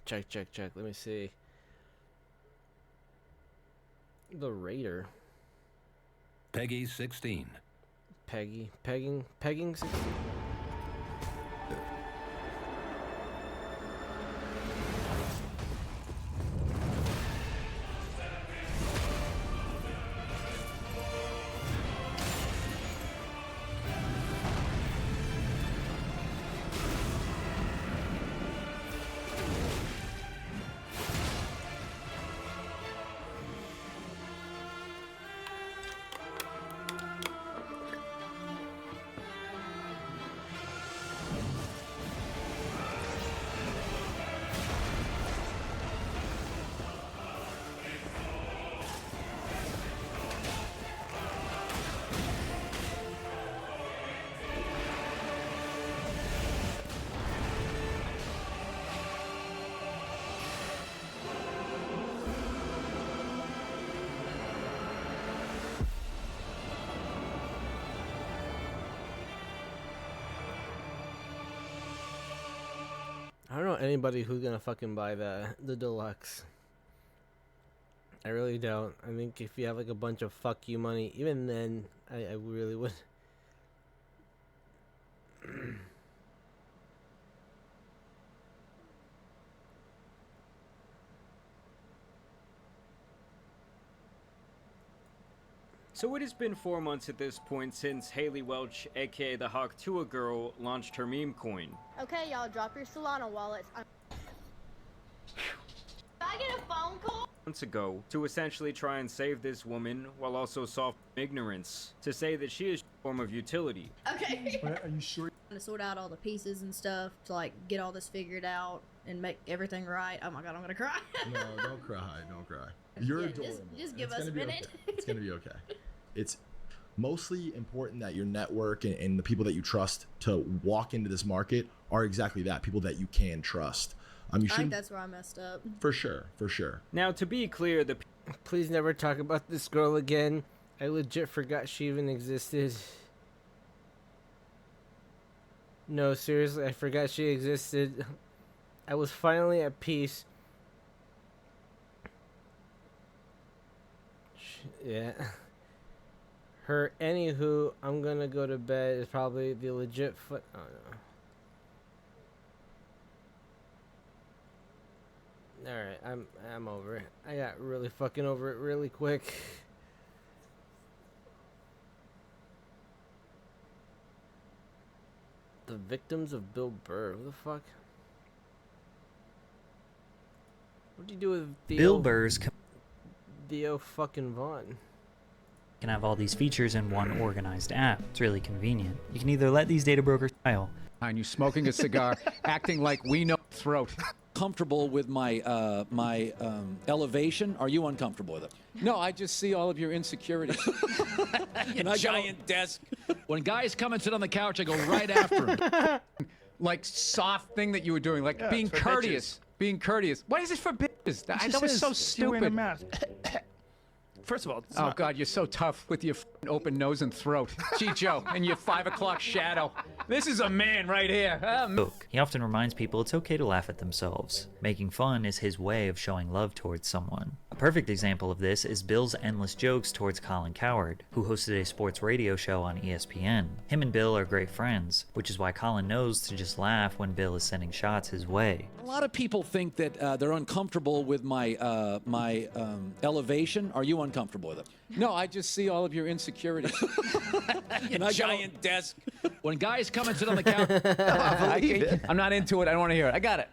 Check. Let me see. The Raider. Peggy 16. Pegging 16. I don't know anybody who's gonna fucking buy the deluxe. I really don't. I think if you have like a bunch of fuck you money, even then, I really would. So it has been 4 months at this point since Haley Welch, aka the Hawk Tua girl, launched her meme coin. Okay, y'all, drop your Solana wallets. Did I get a phone call? Months ago, to essentially try and save this woman while also softening ignorance, to say that she is a form of utility. Okay. Are you sure? To sort out all the pieces and stuff to like get all this figured out and make everything right. Oh my god, I'm gonna cry. No, don't cry. Don't cry. You're Yeah, adorable. just give It's us gonna a be minute. Okay. It's gonna be okay. It's mostly important that your network and the people that you trust to walk into this market are exactly that, people that you can trust. I You think shouldn't, that's where I messed up. for sure. Now, to be clear, the Please never talk about this girl again. I legit forgot she even existed. No, seriously, I forgot she existed. I was finally at peace. Yeah. Her anywho, I'm gonna go to bed is probably the legit foot. Oh no. Alright, I'm over it. I got really fucking over it really quick. The victims of Bill Burr. Who the fuck? What do you do with Bill Burr's Theo fucking Vaughn? can have all these features in one organized app. It's really convenient. You can either let these data brokers file. And you smoking a cigar, acting like we know throat. Comfortable with my elevation? Are you uncomfortable with it? No, I just see all of your insecurities. A giant desk. When guys come and sit on the couch, I go right after them. Like soft thing that you were doing, like being courteous. Being courteous. Why is it for bitches? That was so stupid. First of all, oh God, you're so tough with your open nose and throat. Gee, Joe, and your 5 o'clock shadow. This is a man right here. He often reminds people it's okay to laugh at themselves. Making fun is his way of showing love towards someone. A perfect example of this is Bill's endless jokes towards Colin Cowherd, who hosted a sports radio show on ESPN. Him and Bill are great friends, which is why Colin knows to just laugh when Bill is sending shots his way. A lot of people think that they're uncomfortable with my elevation. Are you uncomfortable with it? No, I just see all of your insecurities. A giant desk. When guys come and sit on the couch, I'm not into it. I don't want to hear it. I got it.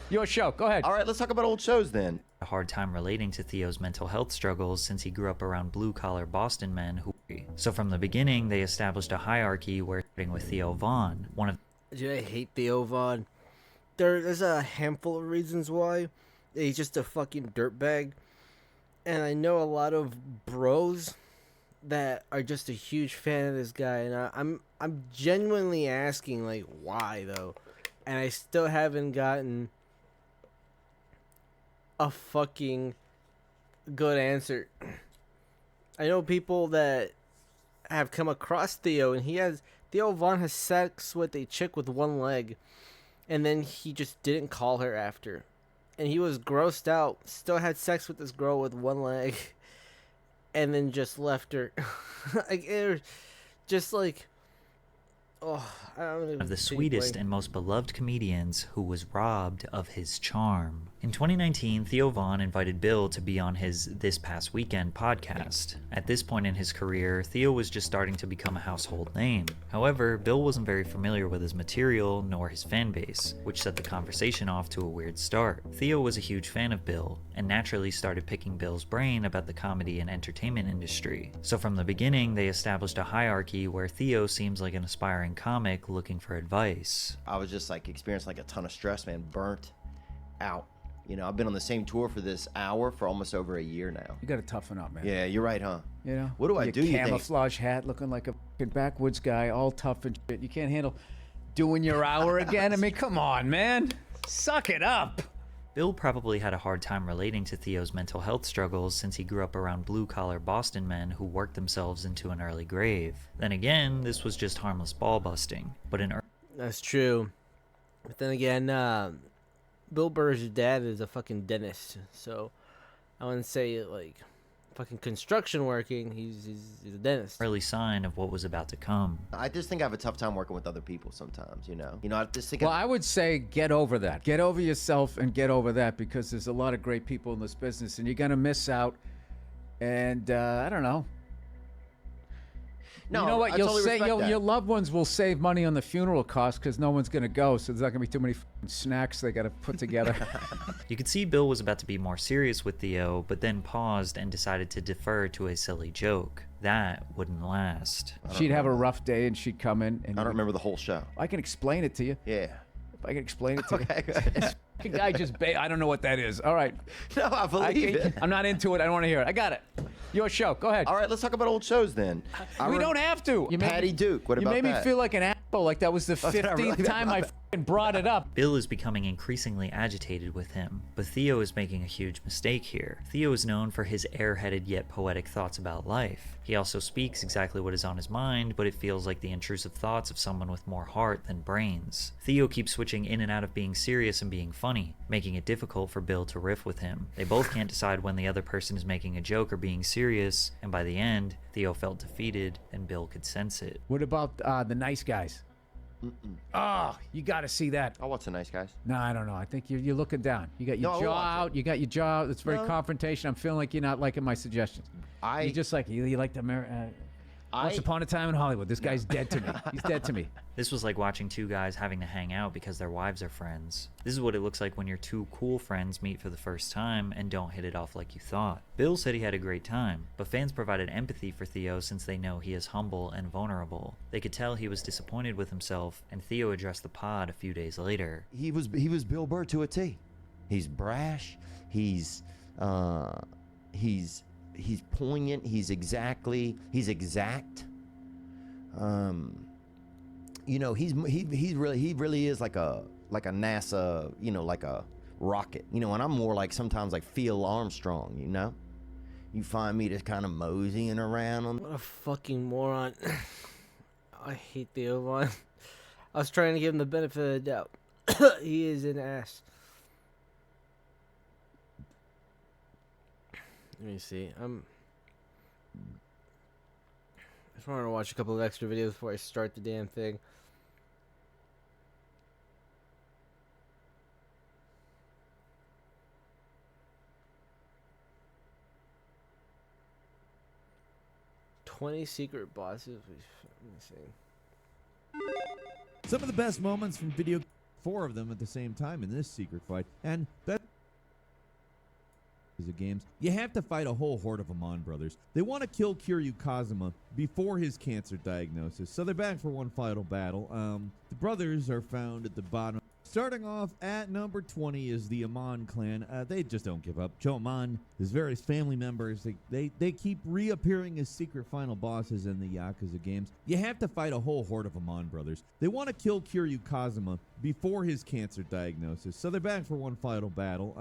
Your show. Go ahead. All right, let's talk about old shows then. A hard time relating to Theo's mental health struggles since he grew up around blue-collar Boston men who... So from the beginning, they established a hierarchy where, starting with Theo Vaughn, one of... Dude, I hate Theo Vaughn. There's a handful of reasons why. He's just a fucking dirtbag. And I know a lot of bros that are just a huge fan of this guy, and I'm genuinely asking, like, why though? And I still haven't gotten a fucking good answer. I know people that have come across Theo, and Theo Vaughn has sex with a chick with one leg, and then he just didn't call her after. and he was grossed out, still had sex with this girl with one leg, and then just left her. Like, it was just like, oh, I don't even One of the see sweetest playing. and most beloved comedians who was robbed of his charm. In 2019, Theo Von invited Bill to be on his This Past Weekend podcast. At this point in his career, Theo was just starting to become a household name. However, Bill wasn't very familiar with his material nor his fan base, which set the conversation off to a weird start. Theo was a huge fan of Bill, and naturally started picking Bill's brain about the comedy and entertainment industry. So from the beginning, they established a hierarchy where Theo seems like an aspiring comic looking for advice. I was just like experiencing like a ton of stress, man, burnt out. You know, I've been on the same tour for this hour for almost over a year now. You got to toughen up, man. Yeah, you're right, huh? You know? What do I Your do, you think? camouflage hat, looking like a fucking backwoods guy, all tough and shit. You can't handle doing your hour again? I mean, come on, man. Suck it up. Bill probably had a hard time relating to Theo's mental health struggles since he grew up around blue-collar Boston men who worked themselves into an early grave. Then again, this was just harmless ball busting. But That's true. But then again, Bill Burr's dad is a fucking dentist, so I wouldn't say like fucking construction working. He's a dentist. early sign of what was about to come. I just think I have a tough time working with other people sometimes, you know? You know, I just think Well, I would say get over that. Get over yourself and get over that, because there's a lot of great people in this business, and you're going to miss out. And I don't know. No, you know what? I You'll totally say respect that. your loved ones will save money on the funeral costs because no one's going to go, so there's not going to be too many snacks they got to put together. You could see Bill was about to be more serious with Theo, but then paused and decided to defer to a silly joke. That wouldn't last. She'd have a rough day, and she'd come in. And I don't remember the whole show. I can explain it to you. Yeah. If I can explain it to Okay, you. good. This fucking guy just I don't know what that is. All right. No, I believe it. I'm not into it. I don't want to hear it. I got it. Your show. Go ahead. All right, let's talk about old shows then. We don't have to. You made Patty me- Duke. What You about made that? me feel like an asshole. Like that was the Oh, did I really? 15th time I fucking brought it up. Bill is becoming increasingly agitated with him, but Theo is making a huge mistake here. Theo is known for his airheaded yet poetic thoughts about life. He also speaks exactly what is on his mind, but it feels like the intrusive thoughts of someone with more heart than brains. Theo keeps switching in and out of being serious and being funny, making it difficult for Bill to riff with him. They both can't decide when the other person is making a joke or being serious, and by the end, Theo felt defeated, and Bill could sense it. What about the nice guys? Oh, you got to see that. Oh, what's the nice guys? No, I don't know. I think you're looking down. You got your No, I jaw watch it. out. You got your jaw out. It's very No. confrontation. I'm feeling like you're not liking my suggestions. You just like you like the Once Upon a Time in Hollywood. This guy's dead to me. He's dead to me. This was like watching two guys having to hang out because their wives are friends. This is what it looks like when your two cool friends meet for the first time and don't hit it off like you thought. Bill said he had a great time, but fans provided empathy for Theo since they know he is humble and vulnerable. They could tell he was disappointed with himself, and Theo addressed the pod a few days later. He was Bill Burr to a T. He's brash. He's poignant. He's exact. You know, he really is like a NASA, you know, like a rocket, you know, and I'm more like sometimes like Phil Armstrong, you know. You find me just kind of moseying around on. What a fucking moron. I hate Theo Von. I was trying to give him the benefit of the doubt. He is an ass. Let me see. I just wanted to watch a couple of extra videos before I start the damn thing. Secret bosses. Let me see. Some of the best moments from video, 4 of them at the same time in this secret fight, and that of games, you have to fight a whole horde of Amon brothers. They want to kill Kiryu Kazuma before his cancer diagnosis, so they're back for one final battle. The brothers are found at the bottom. Starting off at number 20 is the Amon clan. They just don't give up. Joe Amon, his various family members, they keep reappearing as secret final bosses in the Yakuza games. You have to fight a whole horde of Amon brothers. They want to kill Kiryu Kazuma before his cancer diagnosis, so they're back for one final battle.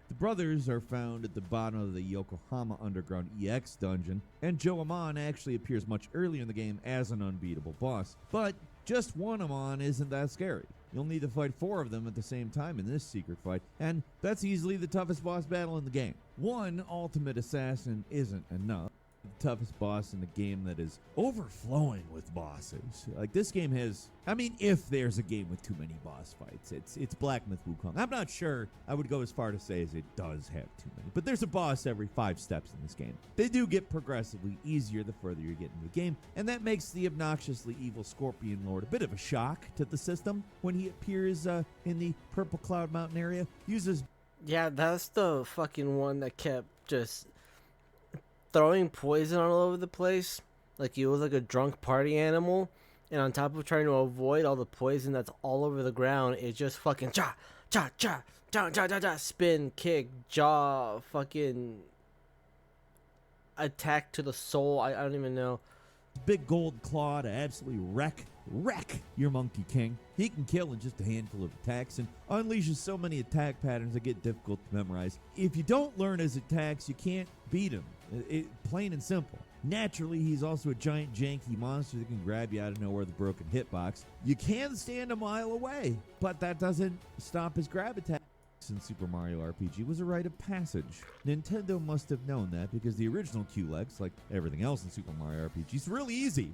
The brothers are found at the bottom of the Yokohama Underground EX dungeon, and Joe Amon actually appears much earlier in the game as an unbeatable boss. But just one Amon isn't that scary. You'll need to fight 4 of them at the same time in this secret fight, and that's easily the toughest boss battle in the game. One ultimate assassin isn't enough. The toughest boss in the game that is overflowing with bosses. Like, this game has, I mean, if there's a game with too many boss fights, it's Black Myth Wukong. I'm not sure I would go as far to say as it does have too many, but there's a boss every 5 steps in this game. They do get progressively easier the further you get into the game, and that makes the obnoxiously evil Scorpion Lord a bit of a shock to the system when he appears in the Purple Cloud Mountain area. Uses... Yeah, that's the fucking one that kept just throwing poison all over the place, like he was like a drunk party animal, and on top of trying to avoid all the poison that's all over the ground, it just fucking cha cha cha cha cha cha cha, spin, kick, jaw, fucking attack to the soul. I don't even know. Big gold claw to absolutely wreck your Monkey King. He can kill in just a handful of attacks and unleashes so many attack patterns that get difficult to memorize. If you don't learn his attacks, you can't beat him. Plain and simple. Naturally, he's also a giant janky monster that can grab you out of nowhere with a broken hitbox. You can stand a mile away, but that doesn't stop his grab attack. In Super Mario RPG was a rite of passage. Nintendo must have known that because the original QLEX, like everything else in Super Mario RPG, is really easy.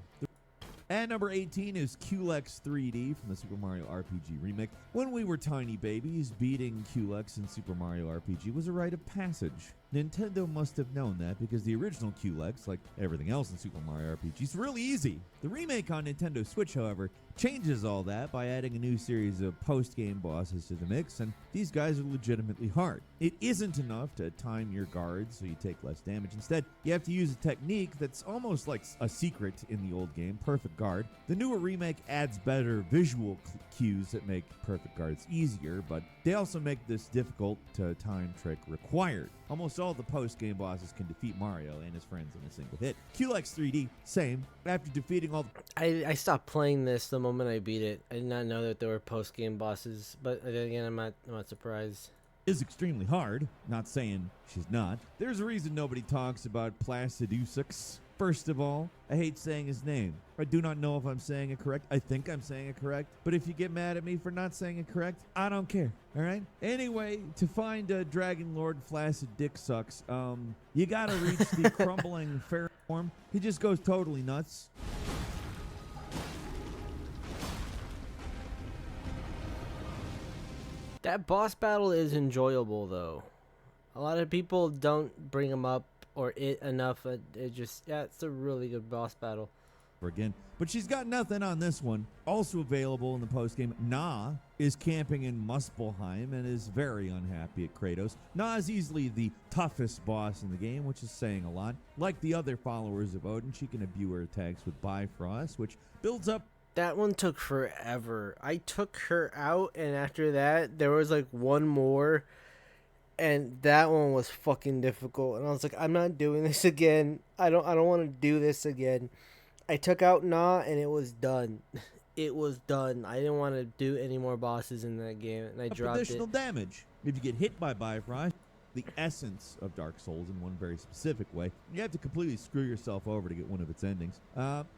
And number 18 is QLEX 3D from the Super Mario RPG remake. When we were tiny babies, beating QLEX in Super Mario RPG was a rite of passage. Nintendo must have known that because the original QLEX, like everything else in Super Mario RPG, is really easy. The remake on Nintendo Switch, however, changes all that by adding a new series of post-game bosses to the mix, and these guys are legitimately hard. It isn't enough to time your guards so you take less damage. Instead, you have to use a technique that's almost like a secret in the old game, Perfect Guard. The newer remake adds better visual cues that make Perfect Guards easier, but they also make this difficult to time trick required. Almost all the post-game bosses can defeat Mario and his friends in a single hit. QLEX 3D, same. After defeating all the... I stopped playing this the moment I beat it. I did not know that there were post-game bosses, but again, I'm not surprised. Is extremely hard. Not saying she's not. There's a reason nobody talks about Placidusix. First of all, I hate saying his name. I do not know if I'm saying it correct. I think I'm saying it correct. But if you get mad at me for not saying it correct, I don't care. All right? Anyway, to find Dragon Lord Flaccid Dick Sucks, you gotta reach the crumbling fair form. He just goes totally nuts. That boss battle is enjoyable, though. A lot of people don't bring him up or it enough. It just, yeah, it's a really good boss battle. Again, but she's got nothing on this one. Also available in the postgame, Na is camping in Muspelheim and is very unhappy at Kratos. Na is easily the toughest boss in the game, which is saying a lot. Like the other followers of Odin, she can imbue her attacks with Bifrost, which builds up. That one took forever. I took her out, and after that, there was like one more, and that one was fucking difficult. And I was like, I'm not doing this again. I don't want to do this again. I took out Na, and it was done. It was done. I didn't want to do any more bosses in that game, and I dropped additional damage. If you get hit by Bifrost, the essence of Dark Souls in one very specific way, you have to completely screw yourself over to get one of its endings.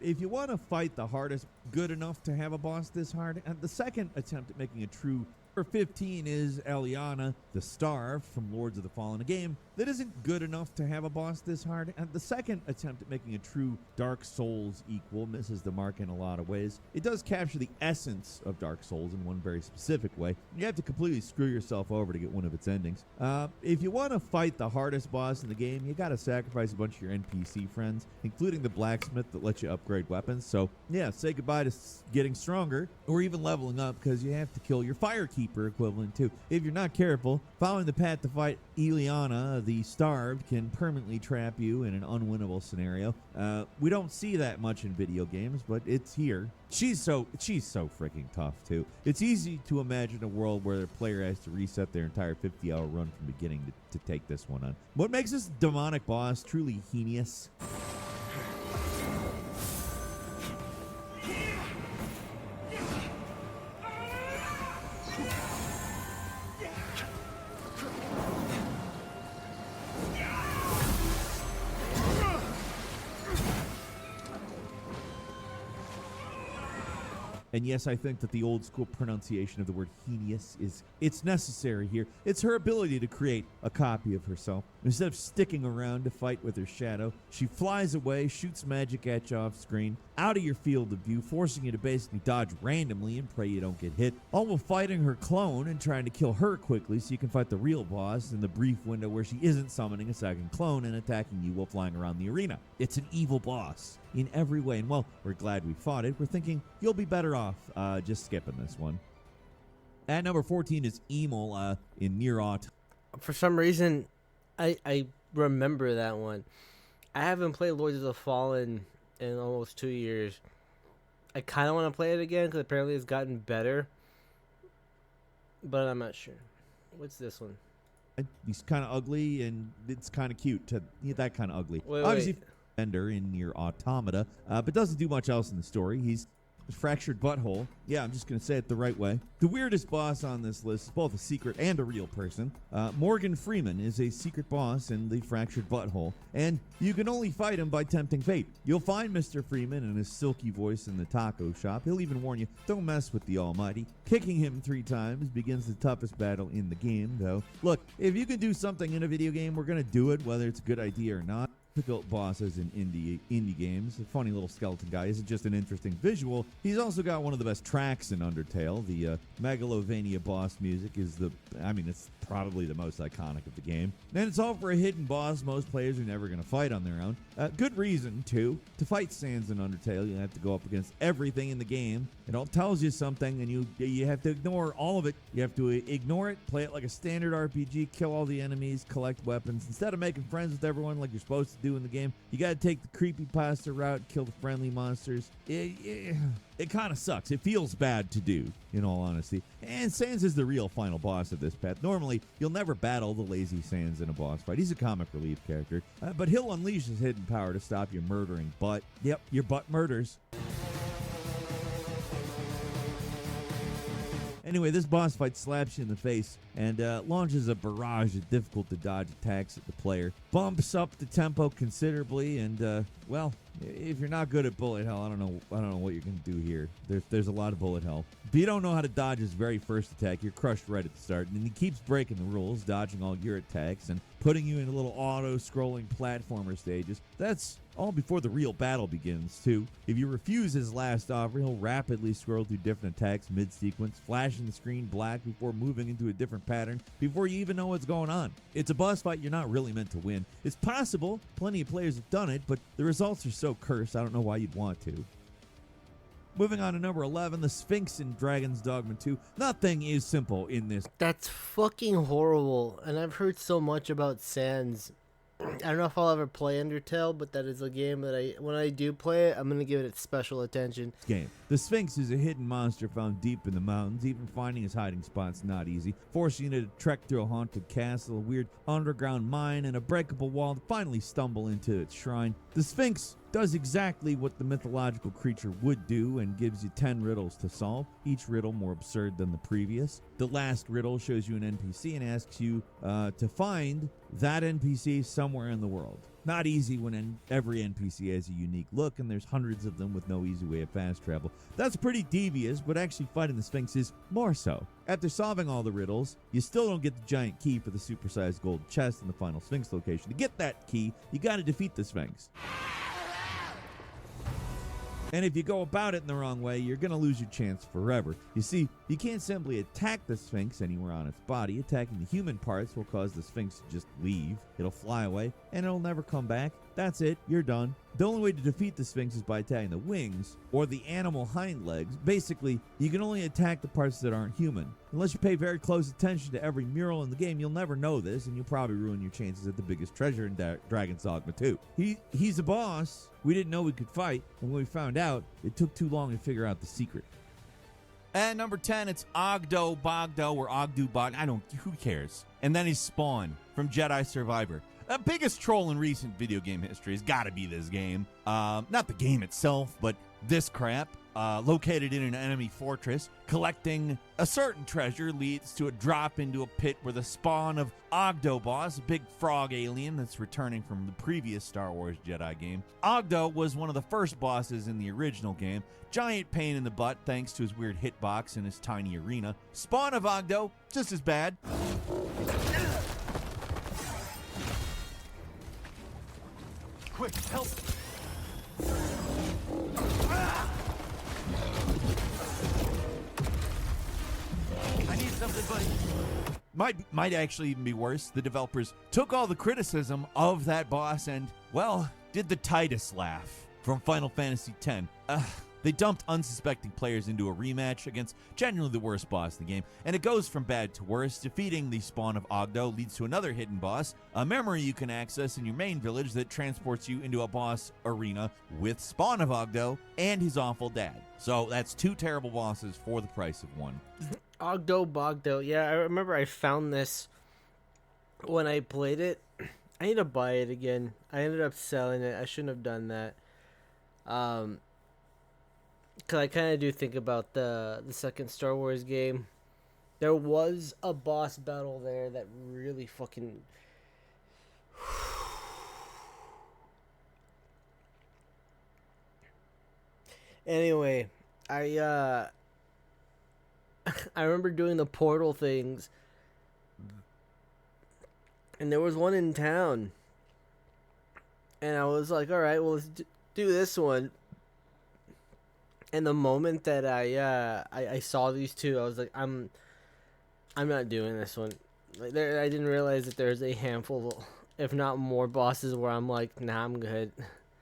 If you want to fight the hardest, good enough to have a boss this hard, and the second attempt at making a true... Number 15 is Eliana, the Starve from Lords of the Fallen, a game that isn't good enough to have a boss this hard, and the second attempt at making a true Dark Souls equal misses the mark in a lot of ways. It does capture the essence of Dark Souls in one very specific way. You have to completely screw yourself over to get one of its endings. If you want to fight the hardest boss in the game, you got to sacrifice a bunch of your NPC friends, including the blacksmith that lets you upgrade weapons. So yeah, say goodbye to getting stronger or even leveling up, because you have to kill your Firekeeper equivalent too. If you're not careful, following the path to fight Eliana, the Starved, can permanently trap you in an unwinnable scenario. We don't see that much in video games, but it's here. She's so freaking tough too. It's easy to imagine a world where the player has to reset their entire 50-hour run from beginning to take this one on. What makes this demonic boss truly heinous? And yes, I think that the old school pronunciation of the word heinous it's necessary here. It's her ability to create a copy of herself. Instead of sticking around to fight with her shadow, she flies away, shoots magic at you off screen, out of your field of view, forcing you to basically dodge randomly and pray you don't get hit, all while fighting her clone and trying to kill her quickly so you can fight the real boss in the brief window where she isn't summoning a second clone and attacking you while flying around the arena. It's an evil boss in every way, and well, we're glad we fought it. We're thinking you'll be better off just skipping this one. At number 14 is Emil in Nier Automata. For some reason, I remember that one. I haven't played Lords of the Fallen in almost 2 years. I kind of want to play it again because apparently it's gotten better, but I'm not sure. What's this one? He's kind of ugly, and it's kind of cute. That kind of ugly. Wait. Ender in Nier Automata, but doesn't do much else in the story. He's fractured butthole. Yeah, I'm just going to say it the right way. The weirdest boss on this list is both a secret and a real person. Morgan Freeman is a secret boss in the fractured butthole, and you can only fight him by tempting fate. You'll find Mr. Freeman and his silky voice in the taco shop. He'll even warn you, don't mess with the Almighty. Kicking him 3 times begins the toughest battle in the game, though. Look, if you can do something in a video game, we're going to do it, whether it's a good idea or not. Difficult bosses in indie games. A funny little skeleton guy isn't just an interesting visual. He's also got one of the best tracks in Undertale. The Megalovania boss music is it's probably the most iconic of the game. And it's all for a hidden boss most players are never going to fight on their own. Good reason, too. To fight Sans in Undertale, you have to go up against everything in the game. It all tells you something, and you have to ignore all of it. You have to ignore it, play it like a standard RPG, kill all the enemies, collect weapons. Instead of making friends with everyone like you're supposed to do in the game, you got to take the creepypasta route, kill the friendly monsters. It kind of sucks. It feels bad to do, in all honesty. And Sans is the real final boss of this path. Normally, you'll never battle the lazy Sans in a boss fight. He's a comic relief character, but he'll unleash his hidden power to stop your murdering butt. Yep, your butt murders. Anyway, this boss fight slaps you in the face and launches a barrage of difficult-to-dodge attacks at the player. Bumps up the tempo considerably, and if you're not good at bullet hell, I don't know what you can do here. There's a lot of bullet hell. If you don't know how to dodge his very first attack, you're crushed right at the start. And he keeps breaking the rules, dodging all your attacks and putting you in little auto-scrolling platformer stages. That's all before the real battle begins, too. If you refuse his last offer, he'll rapidly scroll through different attacks mid-sequence, flashing the screen black before moving into a different pattern before you even know what's going on. It's a boss fight you're not really meant to win. It's possible, plenty of players have done it, but the results are so cursed, I don't know why you'd want to. Moving on to number 11, the Sphinx in Dragon's Dogma 2. Nothing is simple in this. That's fucking horrible, and I've heard so much about Sans. I don't know if I'll ever play Undertale, but that is a game that when I do play it, I'm going to give it special attention. Game. The Sphinx is a hidden monster found deep in the mountains. Even finding his hiding spot's not easy, forcing you to trek through a haunted castle, a weird underground mine, and a breakable wall to finally stumble into its shrine. The Sphinx does exactly what the mythological creature would do and gives you 10 riddles to solve, each riddle more absurd than the previous. The last riddle shows you an NPC and asks you to find that NPC somewhere in the world. Not easy when every NPC has a unique look and there's hundreds of them with no easy way of fast travel. That's pretty devious, but actually fighting the Sphinx is more so. After solving all the riddles, you still don't get the giant key for the supersized gold chest in the final Sphinx location. To get that key, you gotta defeat the Sphinx. And if you go about it in the wrong way, you're going to lose your chance forever. You see, you can't simply attack the Sphinx anywhere on its body. Attacking the human parts will cause the Sphinx to just leave. It'll fly away, and it'll never come back. That's it. You're done. The only way to defeat the Sphinx is by attacking the wings or the animal hind legs. Basically, you can only attack the parts that aren't human. Unless you pay very close attention to every mural in the game, you'll never know this, and you'll probably ruin your chances at the biggest treasure in Dragon's Dogma 2. He's a boss we didn't know we could fight, and when we found out, it took too long to figure out the secret. At number 10, it's Ogdo Bogdo or Ogdu Bog. Who cares? And then he's Spawn from Jedi Survivor. The biggest troll in recent video game history has got to be this game. Not the game itself, but this crap. located in an enemy fortress. Collecting a certain treasure leads to a drop into a pit where the spawn of Ogdo boss, a big frog alien that's returning from the previous Star Wars Jedi game. Ogdo was one of the first bosses in the original game. Giant pain in the butt thanks to his weird hitbox in his tiny arena. Spawn of Ogdo, just as bad. Quick, help! I need something, buddy. Might actually even be worse. The developers took all the criticism of that boss and, well, did the Titus laugh from Final Fantasy X. They dumped unsuspecting players into a rematch against genuinely the worst boss in the game, and it goes from bad to worse. Defeating the spawn of Ogdo leads to another hidden boss, a memory you can access in your main village that transports you into a boss arena with spawn of Ogdo and his awful dad. So that's 2 terrible bosses for the price of 1. Ogdo Bogdo. Yeah, I remember I found this when I played it. I need to buy it again. I ended up selling it. I shouldn't have done that. Because I kind of do think about the second Star Wars game. There was a boss battle there that really fucking... Anyway, I remember doing the portal things. And there was one in town. And I was like, alright, well, let's do this one. And the moment that I saw these two, I was like, I'm not doing this one. Like, I didn't realize that there's a handful, if not more, bosses where I'm like, nah, I'm good.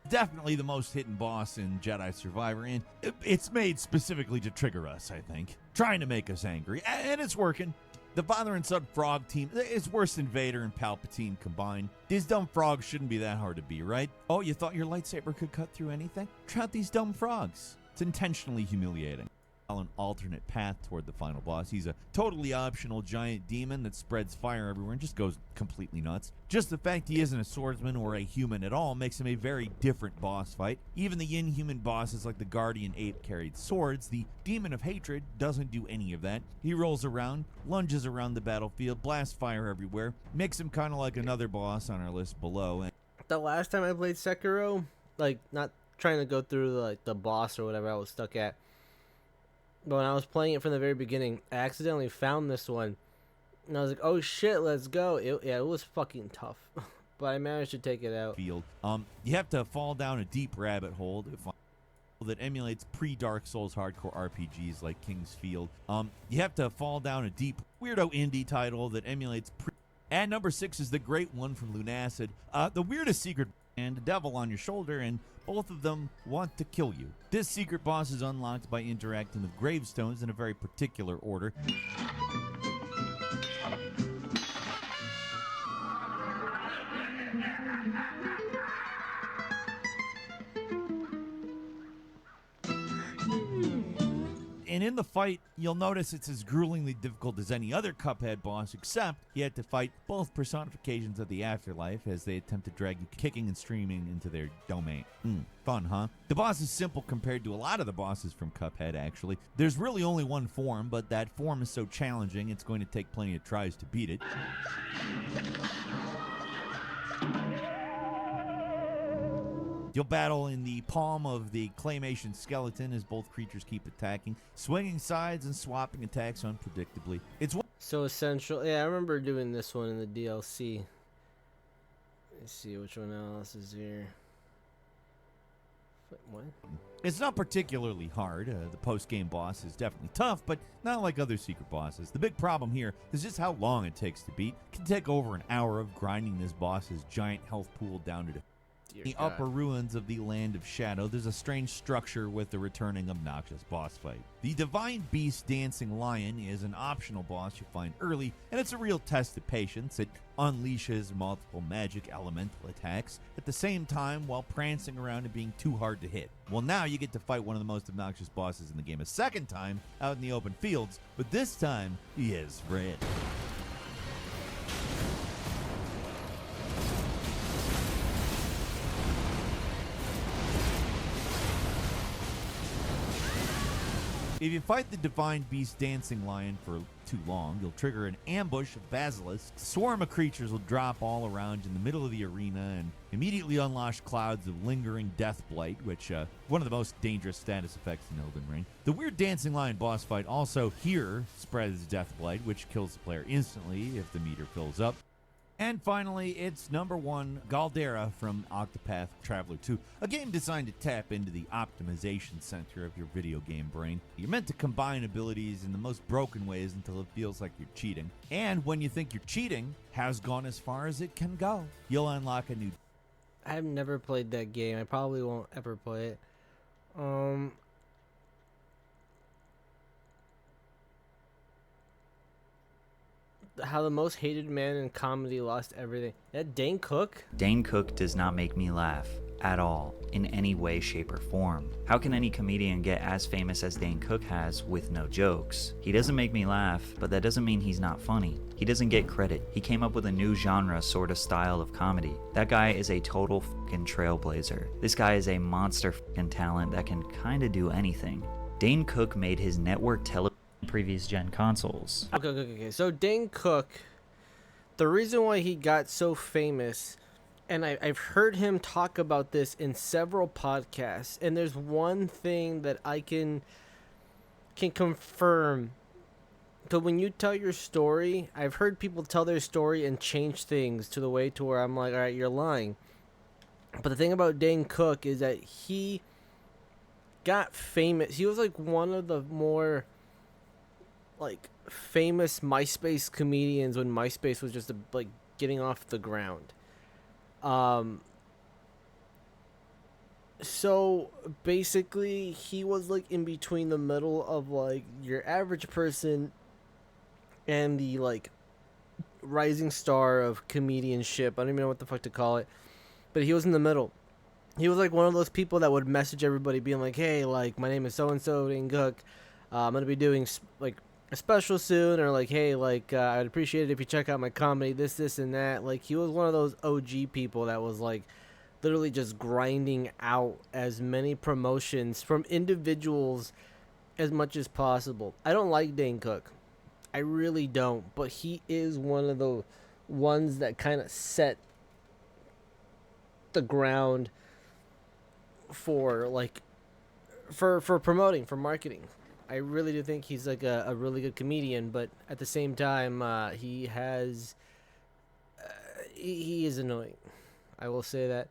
Definitely the most hidden boss in Jedi Survivor, and it's made specifically to trigger us, I think. Trying to make us angry, and it's working. The father and son frog team is worse than Vader and Palpatine combined. These dumb frogs shouldn't be that hard to beat, right? Oh, you thought your lightsaber could cut through anything? Try out these dumb frogs. It's intentionally humiliating. An alternate path toward the final boss. He's a totally optional giant demon that spreads fire everywhere and just goes completely nuts. Just the fact he isn't a swordsman or a human at all makes him a very different boss fight. Even the inhuman bosses like the guardian ape carried swords, the demon of hatred doesn't do any of that. He rolls around, lunges around the battlefield, blasts fire everywhere, makes him kind of like another boss on our list below. And the last time I played Sekiro, like, not trying to go through the boss or whatever I was stuck at, but when I was playing it from the very beginning, I accidentally found this one, and I was like, "Oh shit, let's go!" It was fucking tough, but I managed to take it out. Field. You have to fall down a deep rabbit hole to find that emulates pre-Dark Souls hardcore RPGs like King's Field. You have to fall down a deep weirdo indie title that emulates And number 6 is the great one from Lunacid, the weirdest secret and a devil on your shoulder, and both of them want to kill you. This secret boss is unlocked by interacting with gravestones in a very particular order. And in the fight, you'll notice it's as gruelingly difficult as any other Cuphead boss, except you had to fight both personifications of the afterlife as they attempt to drag you kicking and screaming into their domain. Fun, huh? The boss is simple compared to a lot of the bosses from Cuphead, actually. There's really only one form, but that form is so challenging, it's going to take plenty of tries to beat it. You'll battle in the palm of the claymation skeleton as both creatures keep attacking, swinging sides and swapping attacks unpredictably. It's so essential. Yeah, I remember doing this one in the DLC. Let's see which one else is here. What? It's not particularly hard. The post-game boss is definitely tough, but not like other secret bosses. The big problem here is just how long it takes to beat. It can take over an hour of grinding this boss's giant health pool down to the upper ruins of the Land of Shadow. There's a strange structure with the returning obnoxious boss fight. The Divine Beast Dancing Lion is an optional boss you find early, and it's a real test of patience. It unleashes multiple magic elemental attacks at the same time while prancing around and being too hard to hit. Well, now you get to fight one of the most obnoxious bosses in the game a second time out in the open fields, but this time he is red. If you fight the Divine Beast Dancing Lion for too long, you'll trigger an ambush of basilisks. A swarm of creatures will drop all around you in the middle of the arena and immediately unleash clouds of lingering death blight, which one of the most dangerous status effects in Elden Ring. The weird Dancing Lion boss fight also here spreads death blight, which kills the player instantly if the meter fills up. And finally, it's number 1, Galdera from Octopath Traveler 2, a game designed to tap into the optimization center of your video game brain. You're meant to combine abilities in the most broken ways until it feels like you're cheating. And when you think you're cheating, has gone as far as it can go. You'll unlock a new... I've never played that game. I probably won't ever play it. How the most hated man in comedy lost everything. That Dane Cook? Dane Cook does not make me laugh at all, in any way, shape, or form. How can any comedian get as famous as Dane Cook has with no jokes? He doesn't make me laugh, but that doesn't mean he's not funny. He doesn't get credit. He came up with a new genre sort of style of comedy. That guy is a total fucking trailblazer. This guy is a monster fucking talent that can kinda do anything. Dane Cook made his network television previous gen consoles. Okay. So Dane Cook, the reason why he got so famous, and I've heard him talk about this in several podcasts, and there's one thing that I can confirm. So when you tell your story, I've heard people tell their story and change things to the way to where I'm like, all right, you're lying. But the thing about Dane Cook is that he got famous. He was like one of the more like famous MySpace comedians when MySpace was just like getting off the ground. So basically he was like in between the middle of like your average person and the like rising star of comedianship. I don't even know what the fuck to call it, but he was in the middle. He was like one of those people that would message everybody being like, hey, like my name is so and so, Dane Cook, I'm gonna be doing like a special soon, or like, hey, like I'd appreciate it if you check out my comedy, this and that. Like he was one of those OG people that was like literally just grinding out as many promotions from individuals as much as possible. I don't like Dane Cook, I really don't, but he is one of the ones that kind of set the ground for like for promoting, for marketing. I really do think he's like a really good comedian, but at the same time, he is annoying. I will say that.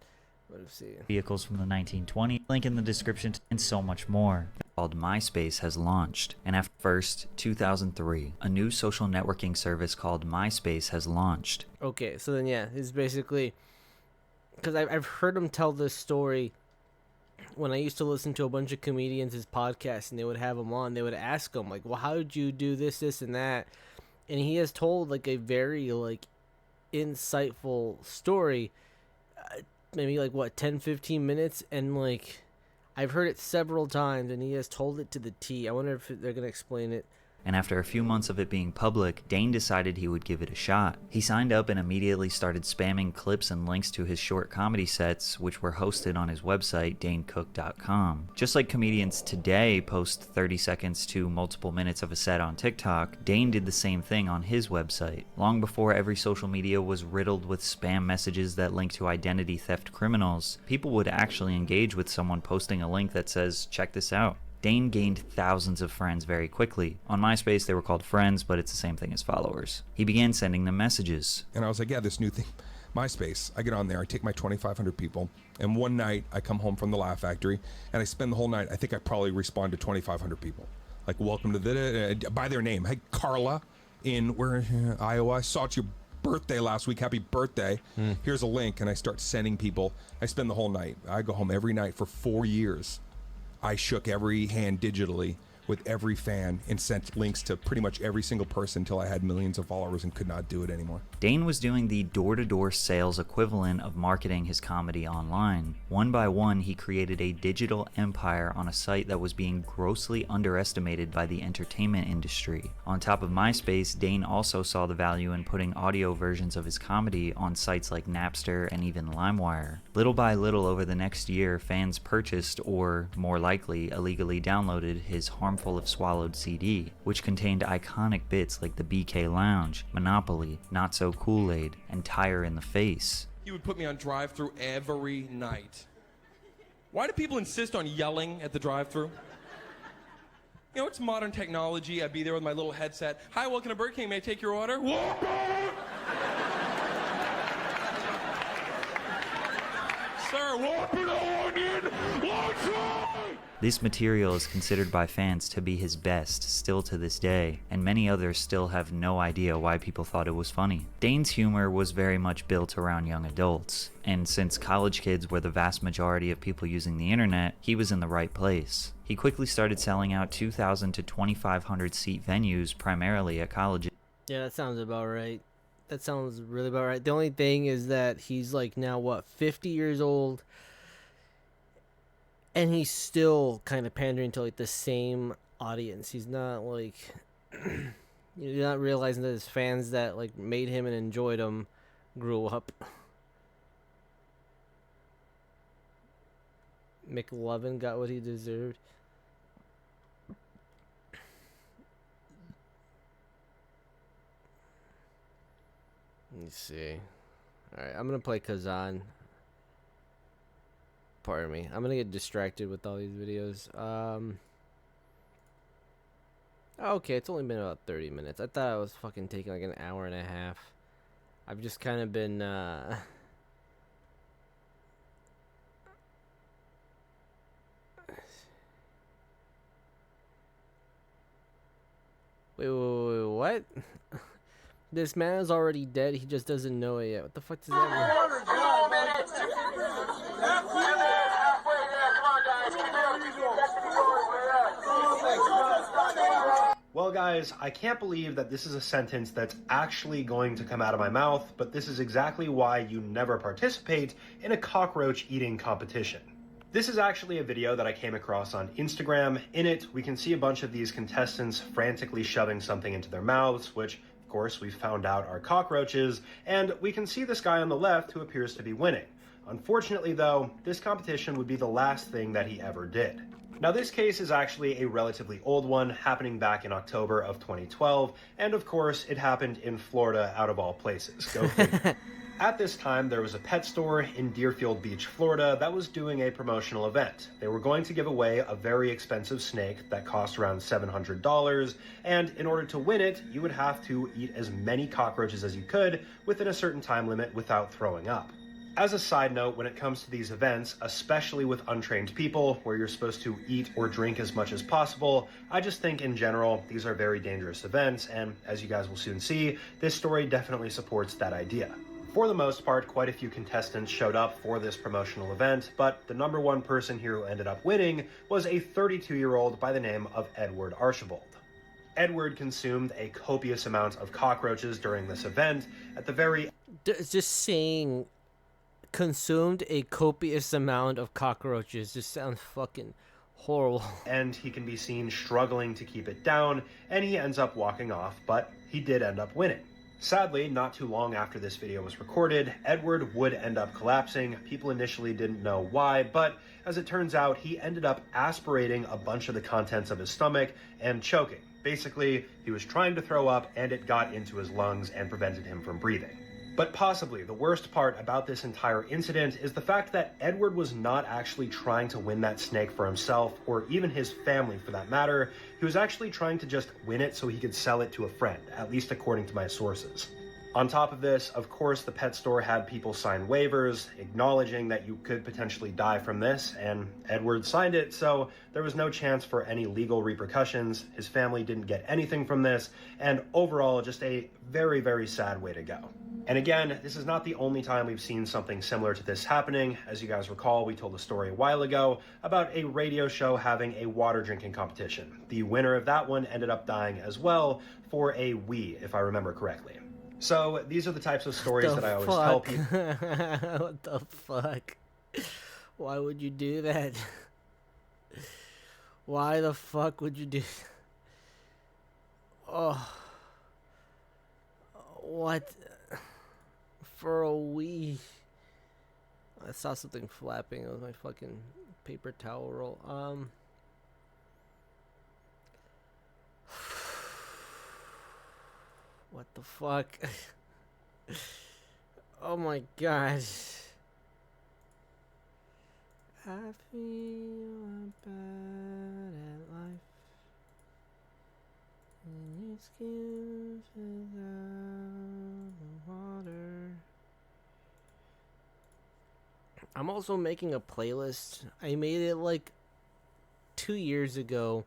Let's see. Vehicles from the 1920s, link in the description, and so much more. Called MySpace has launched, and at first, 2003, a new social networking service called MySpace has launched. Okay, so then yeah, it's basically because I've heard him tell this story. When I used to listen to a bunch of comedians' podcasts and they would have him on, they would ask him like, well, how did you do this and that? And he has told like a very like insightful story, maybe like what, 10-15 minutes, and like I've heard it several times and he has told it to the T. I wonder if they're gonna explain it. And after a few months of it being public, Dane decided he would give it a shot. He signed up and immediately started spamming clips and links to his short comedy sets, which were hosted on his website, danecook.com. Just like comedians today post 30 seconds to multiple minutes of a set on TikTok, Dane did the same thing on his website. Long before every social media was riddled with spam messages that link to identity theft criminals, people would actually engage with someone posting a link that says, check this out. Dane gained thousands of friends very quickly. On MySpace, they were called friends, but it's the same thing as followers. He began sending them messages. And I was like, yeah, this new thing, MySpace. I get on there, I take my 2,500 people, and one night I come home from the Laugh Factory, and I spend the whole night, I think I probably respond to 2,500 people. Like, welcome to the, by their name. Hey, Carla in Iowa, I saw it's your birthday last week, happy birthday. Here's a link, and I start sending people. I spend the whole night. I go home every night for 4 years. I shook every hand digitally with every fan and sent links to pretty much every single person until I had millions of followers and could not do it anymore. Dane was doing the door-to-door sales equivalent of marketing his comedy online. One by one, he created a digital empire on a site that was being grossly underestimated by the entertainment industry. On top of MySpace, Dane also saw the value in putting audio versions of his comedy on sites like Napster and even LimeWire. Little by little over the next year, fans purchased, or more likely, illegally downloaded his harmful armful of swallowed CD, which contained iconic bits like the BK Lounge, Monopoly, Not So Kool-Aid, and Tire in the Face. He would put me on drive-thru every night. Why do people insist on yelling at the drive-thru? You know, it's modern technology. I'd be there with my little headset. Hi, welcome to Burger King. May I take your order? Sir, Whopper the onion! This material is considered by fans to be his best still to this day, and many others still have no idea why people thought it was funny. Dane's humor was very much built around young adults, and since college kids were the vast majority of people using the internet, he was in the right place. He quickly started selling out 2,000 to 2,500 seat venues primarily at colleges. Yeah, that sounds about right. That sounds really about right. The only thing is that he's like now, what, 50 years old? And he's still kind of pandering to like the same audience. He's not like, you're not realizing that his fans that like made him and enjoyed him grew up. McLovin got what he deserved. Let me see. Alright, I'm gonna play Khazan. Pardon me. I'm gonna get distracted with all these videos. Okay, it's only been about 30 minutes. I thought I was fucking taking like an hour and a half. I've just kind of been, Wait, what? This man is already dead. He just doesn't know it yet. What the fuck does that mean? Well, guys, I can't believe that this is a sentence that's actually going to come out of my mouth, but this is exactly why you never participate in a cockroach eating competition. This is actually a video that I came across on Instagram. In it, we can see a bunch of these contestants frantically shoving something into their mouths, which, of course, we found out are cockroaches, and we can see this guy on the left who appears to be winning. Unfortunately, though, this competition would be the last thing that he ever did. Now, this case is actually a relatively old one, happening back in October of 2012, and of course, it happened in Florida, out of all places. Go figure. At this time, there was a pet store in Deerfield Beach, Florida, that was doing a promotional event. They were going to give away a very expensive snake that cost around $700, and in order to win it, you would have to eat as many cockroaches as you could within a certain time limit without throwing up. As a side note, when it comes to these events, especially with untrained people, where you're supposed to eat or drink as much as possible, I just think in general, these are very dangerous events, and as you guys will soon see, this story definitely supports that idea. For the most part, quite a few contestants showed up for this promotional event, but the number one person here who ended up winning was a 32-year-old by the name of Edward Archibald. Edward consumed a copious amount of cockroaches during this event. At the very... Just saying... consumed a copious amount of cockroaches just sounds fucking horrible. And he can be seen struggling to keep it down, and he ends up walking off, but he did end up winning. Sadly, not too long after this video was recorded, Edward would end up collapsing. People initially didn't know why, but as it turns out, he ended up aspirating a bunch of the contents of his stomach and choking. Basically, he was trying to throw up and it got into his lungs and prevented him from breathing. But possibly the worst part about this entire incident is the fact that Edward was not actually trying to win that snake for himself, or even his family for that matter. He was actually trying to just win it so he could sell it to a friend, at least according to my sources. On top of this, of course, the pet store had people sign waivers acknowledging that you could potentially die from this, and Edward signed it, so there was no chance for any legal repercussions. His family didn't get anything from this, and overall, just a very, very sad way to go. And again, this is not the only time we've seen something similar to this happening. As you guys recall, we told a story a while ago about a radio show having a water drinking competition. The winner of that one ended up dying as well for a wee, if I remember correctly. So these are the types of stories that I always tell people. What the fuck? Why would you do that? Why the fuck would you do that? Oh. What? For a wee. I saw something flapping. It was my fucking paper towel roll. What the fuck? Oh my gosh. I feel bad at life. And your skin fills out the water. I'm also making a playlist. I made it like 2 years ago,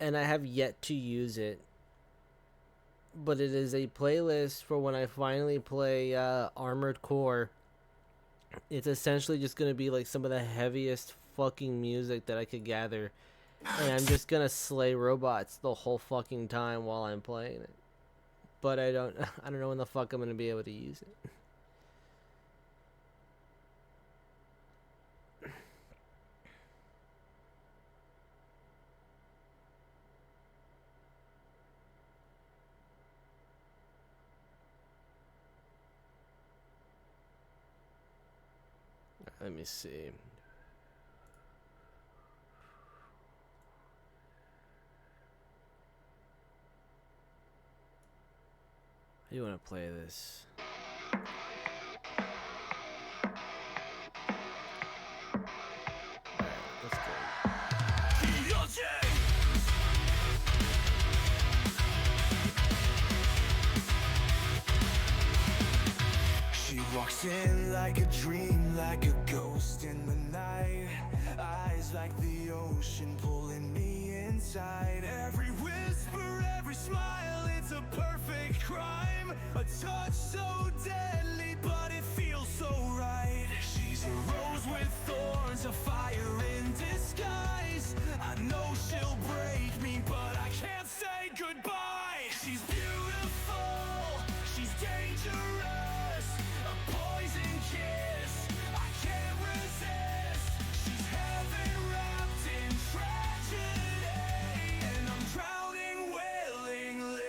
and I have yet to use it. But it is a playlist for when I finally play Armored Core. It's essentially just going to be like some of the heaviest fucking music that I could gather. And I'm just going to slay robots the whole fucking time while I'm playing it. But I don't know when the fuck I'm going to be able to use it. Let me see. How do you want to play this? Let's go. She walks in like a dream, like a ghost in the night. Eyes like the ocean pulling me inside. Every whisper, every smile, it's a perfect crime. A touch so deadly, but it feels so right. She's a rose with thorns, a fire in disguise. I know she'll break me, but I can't say goodbye. She's beautiful, she's dangerous, a poison kiss, I can't resist. She's heaven wrapped in tragedy, and I'm drowning willingly.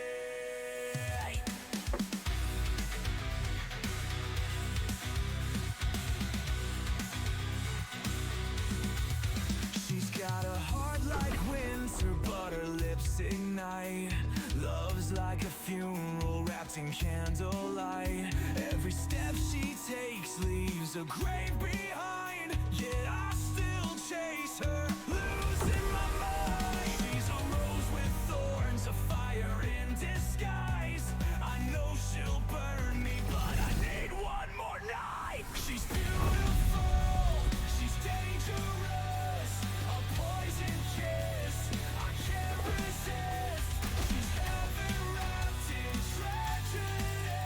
She's got a heart like winter, but her lips ignite. Love's like a funeral wrapped in candlelight. Every step she takes leaves a grave behind. Yet I still chase her, losing my mind. She's a rose with thorns, a fire in disguise. I know she'll burn me, but I need one more night. She's beautiful, she's dangerous, a poison kiss, I can't resist. She's heaven wrapped in tragedy,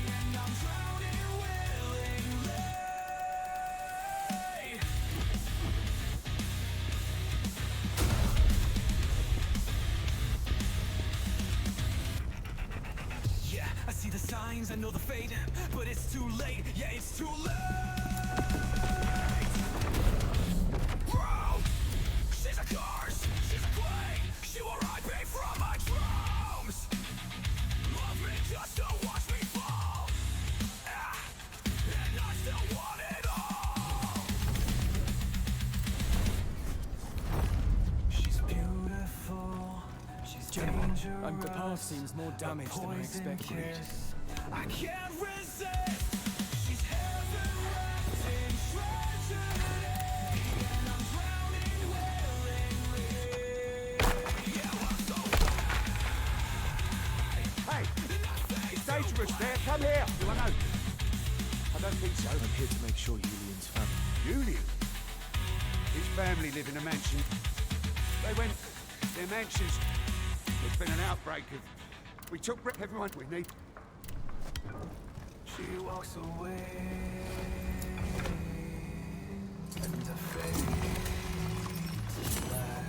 and I'm drowning willingly. Yeah, I see the signs, I know the fate, but it's too late. Yeah, it's too late. Whoa! She's a curse, she's a queen. She will ride me from my drums. Love me just to watch me fall. Ah, and I still want it all. She's beautiful, she's dangerous. The past seems more damaged than I expected. I can't resist. She's heaven wrapped in tragedy, and I'm drowning willingly. Yeah, I'm so Hey! It's dangerous there. Come here. Do I know? I don't think so. I'm here to make sure Julian's family. Julian? His family live in a mansion. They went to their mansions. There's been an outbreak of... We took everyone we need. She walks away, and the fate is black.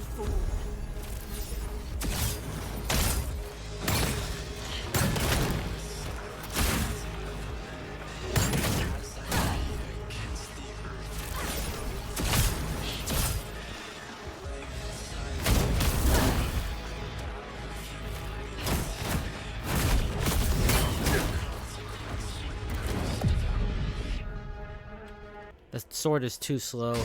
fool. The sword is too slow.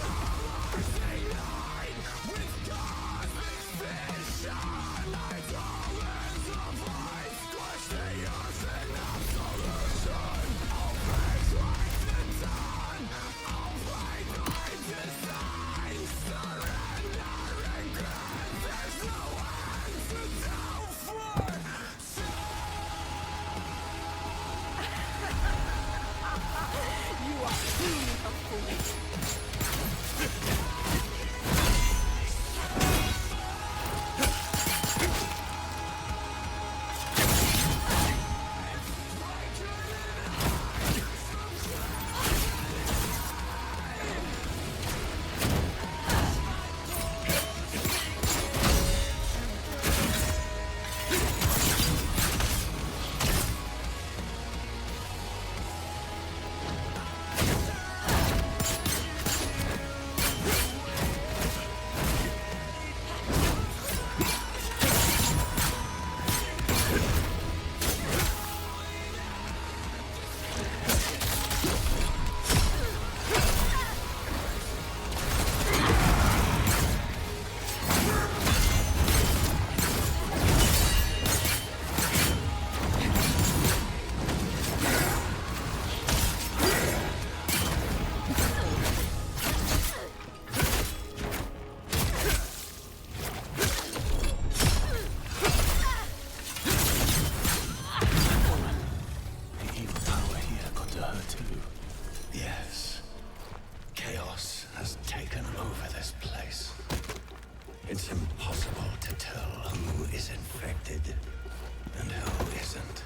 It's impossible to tell who is infected and who isn't.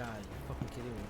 god, you fucking kidding me?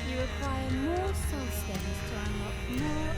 You require more soul stones to unlock more.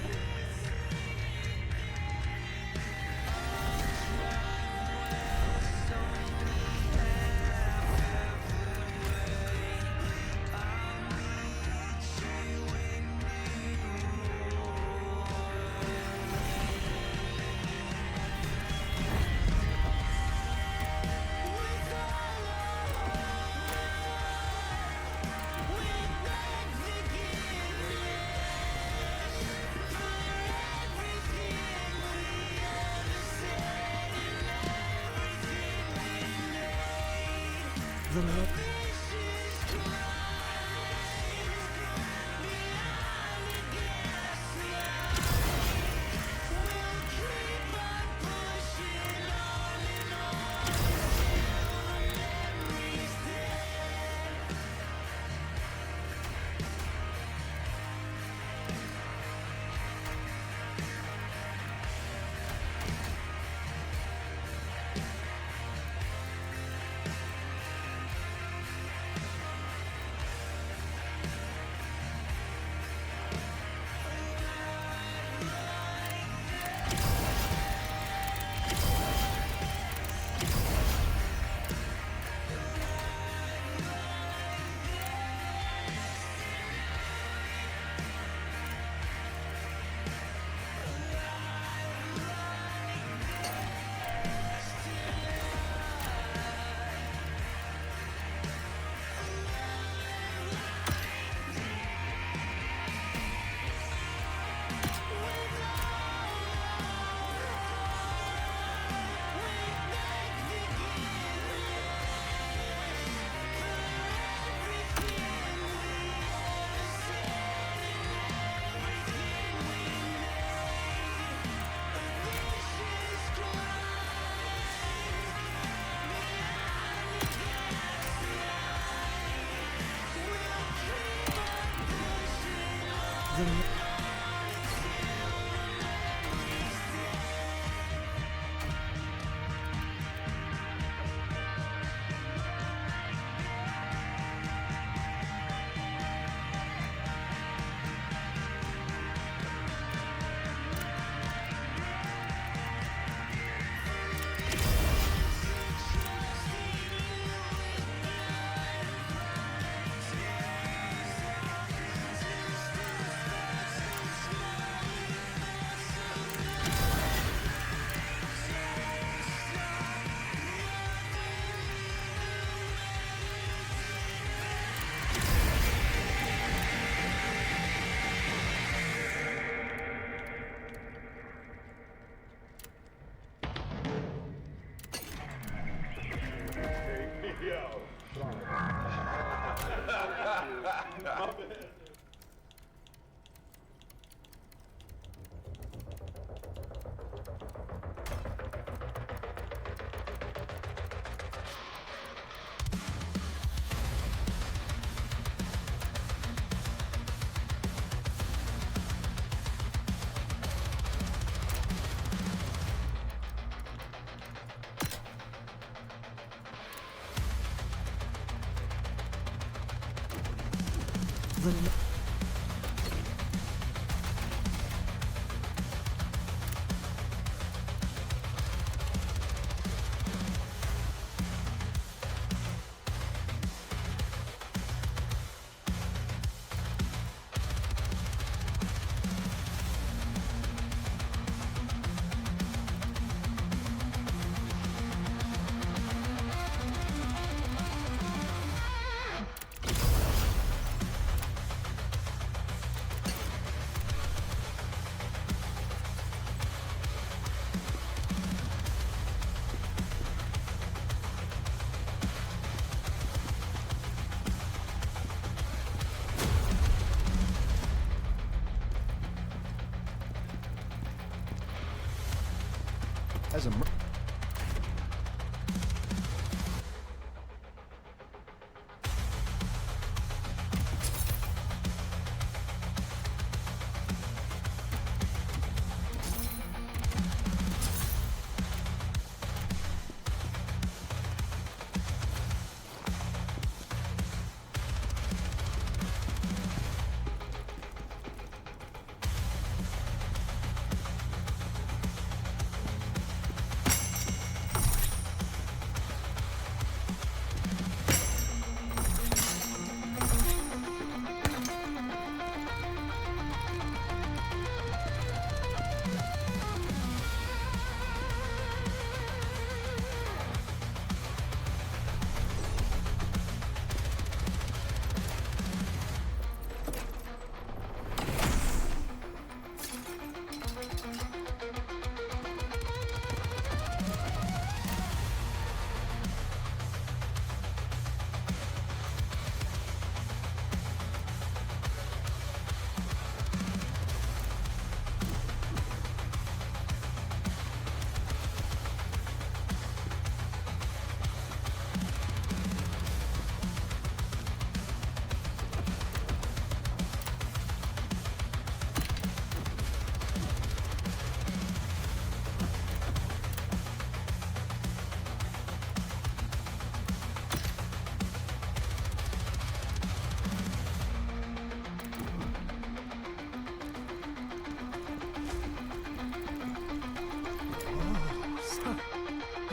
As a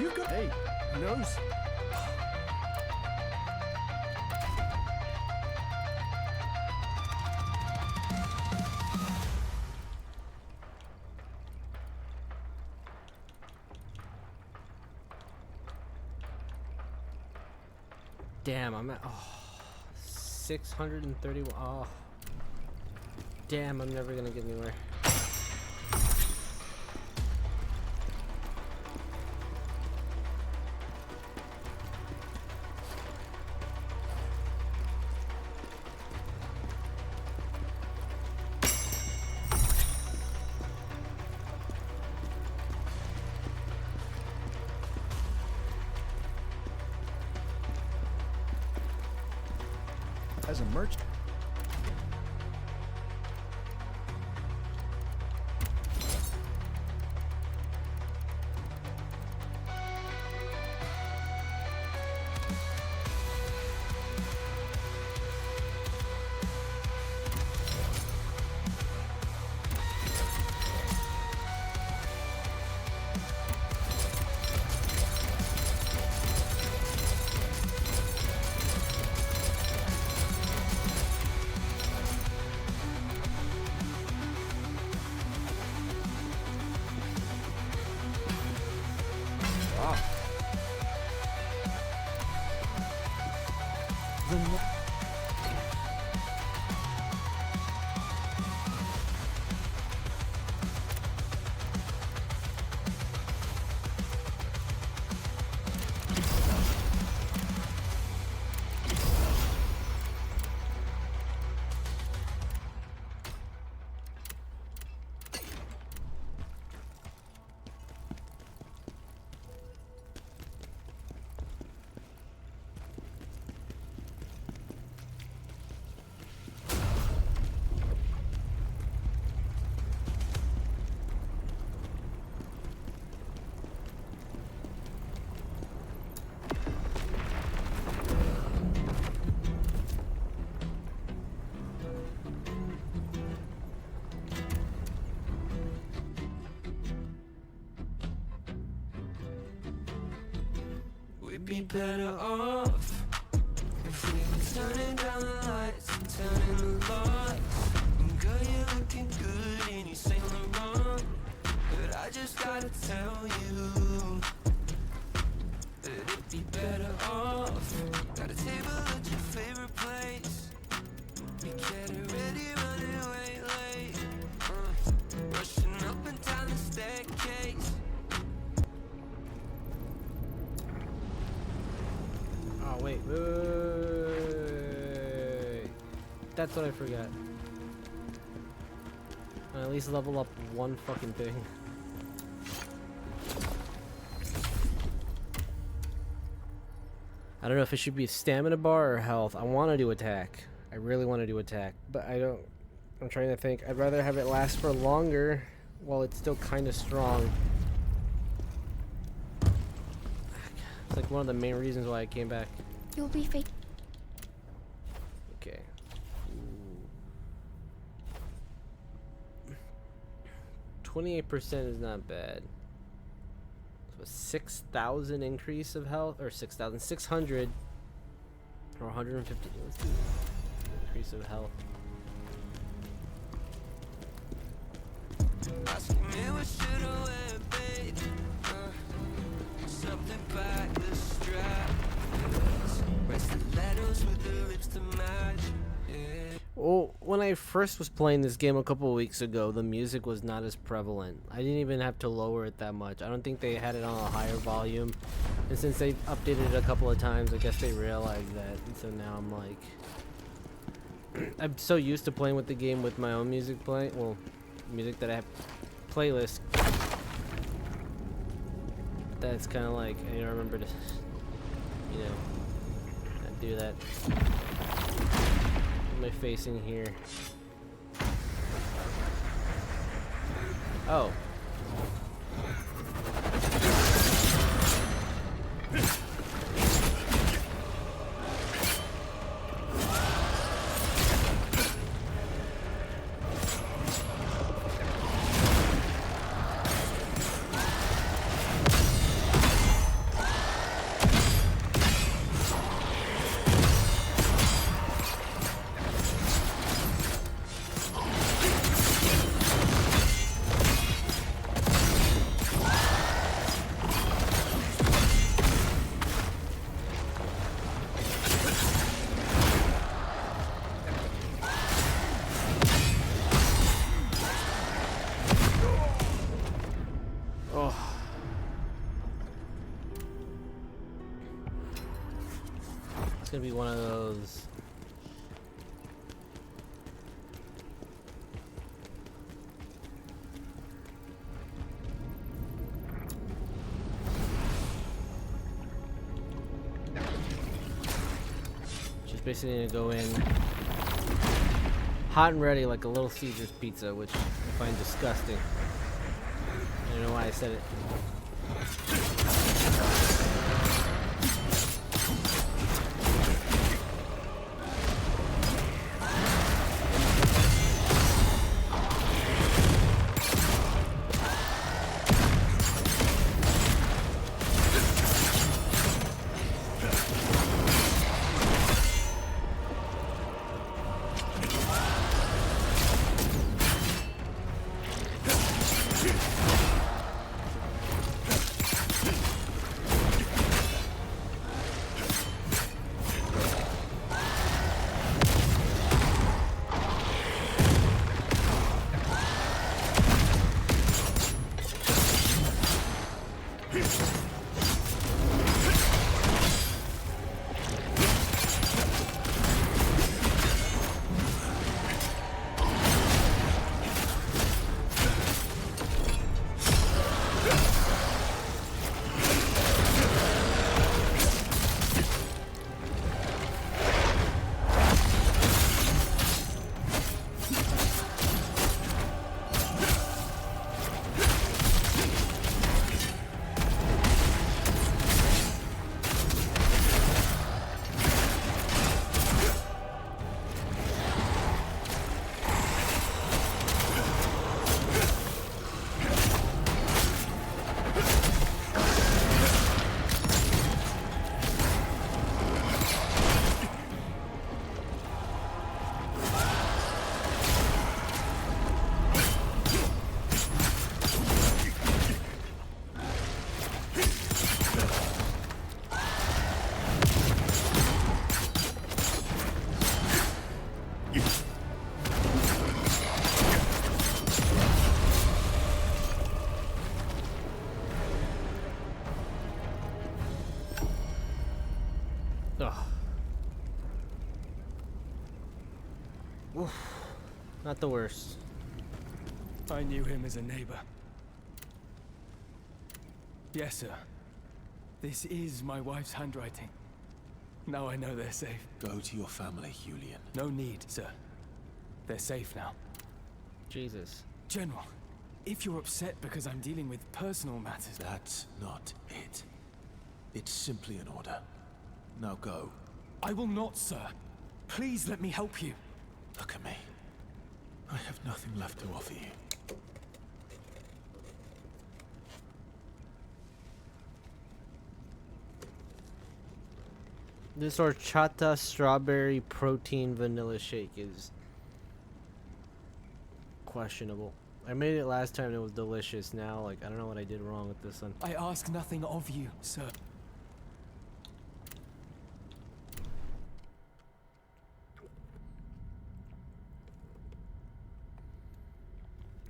You go. Hey, nose. Damn, I'm at 631. Oh, damn, I'm never gonna get anywhere. as a merchant. be better off if we were turning down the lights and turning the lights. And girl, you're looking good in your Saint Laurent, but I just gotta tell you that it'd be better off. Got a table at your favorite place. We getting ready, running way late. Rushing up and down the staircase. Oh wait. That's what I forgot. At least level up one fucking thing. I don't know if it should be stamina bar or health. I want to do attack. I really want to do attack, but I don't. I'm trying to think. I'd rather have it last for longer while it's still kind of strong. It's like one of the main reasons why I came back. You'll be fake. Okay. 28% is not bad. So a 6,000 increase of health, or 6,600, or 150. Let's do increase of health. Asking me what should I wear, babe? Something back the strap. Where's the letters with the lips to match? Yeah. Well, when I first was playing this game a couple of weeks ago, the music was not as prevalent. I didn't even have to lower it that much. I don't think they had it on a higher volume. And since they updated it a couple of times, I guess they realized that. And so now I'm like... I'm so used to playing with the game with my own music playing. Well, music that I have playlist. That's kind of like, I remember to, you know, not do that. What am I facing here? Oh. It's gonna be one of those. Just basically gonna go in hot and ready like a Little Caesar's pizza, which I find disgusting. I don't know why I said it. Ugh. Oof. Not the worst. I knew him as a neighbor. Yes, sir. This is my wife's handwriting. Now I know they're safe. Go to your family, Julian. No need, sir. They're safe now. Jesus. General, if you're upset because I'm dealing with personal matters... That's not it. It's simply an order. Now go. I will not, sir. Please let me help you. Look at me. I have nothing left to offer you. This horchata strawberry protein vanilla shake is questionable. I made it last time and it was delicious. Now, like, I don't know what I did wrong with this one. I ask nothing of you, sir.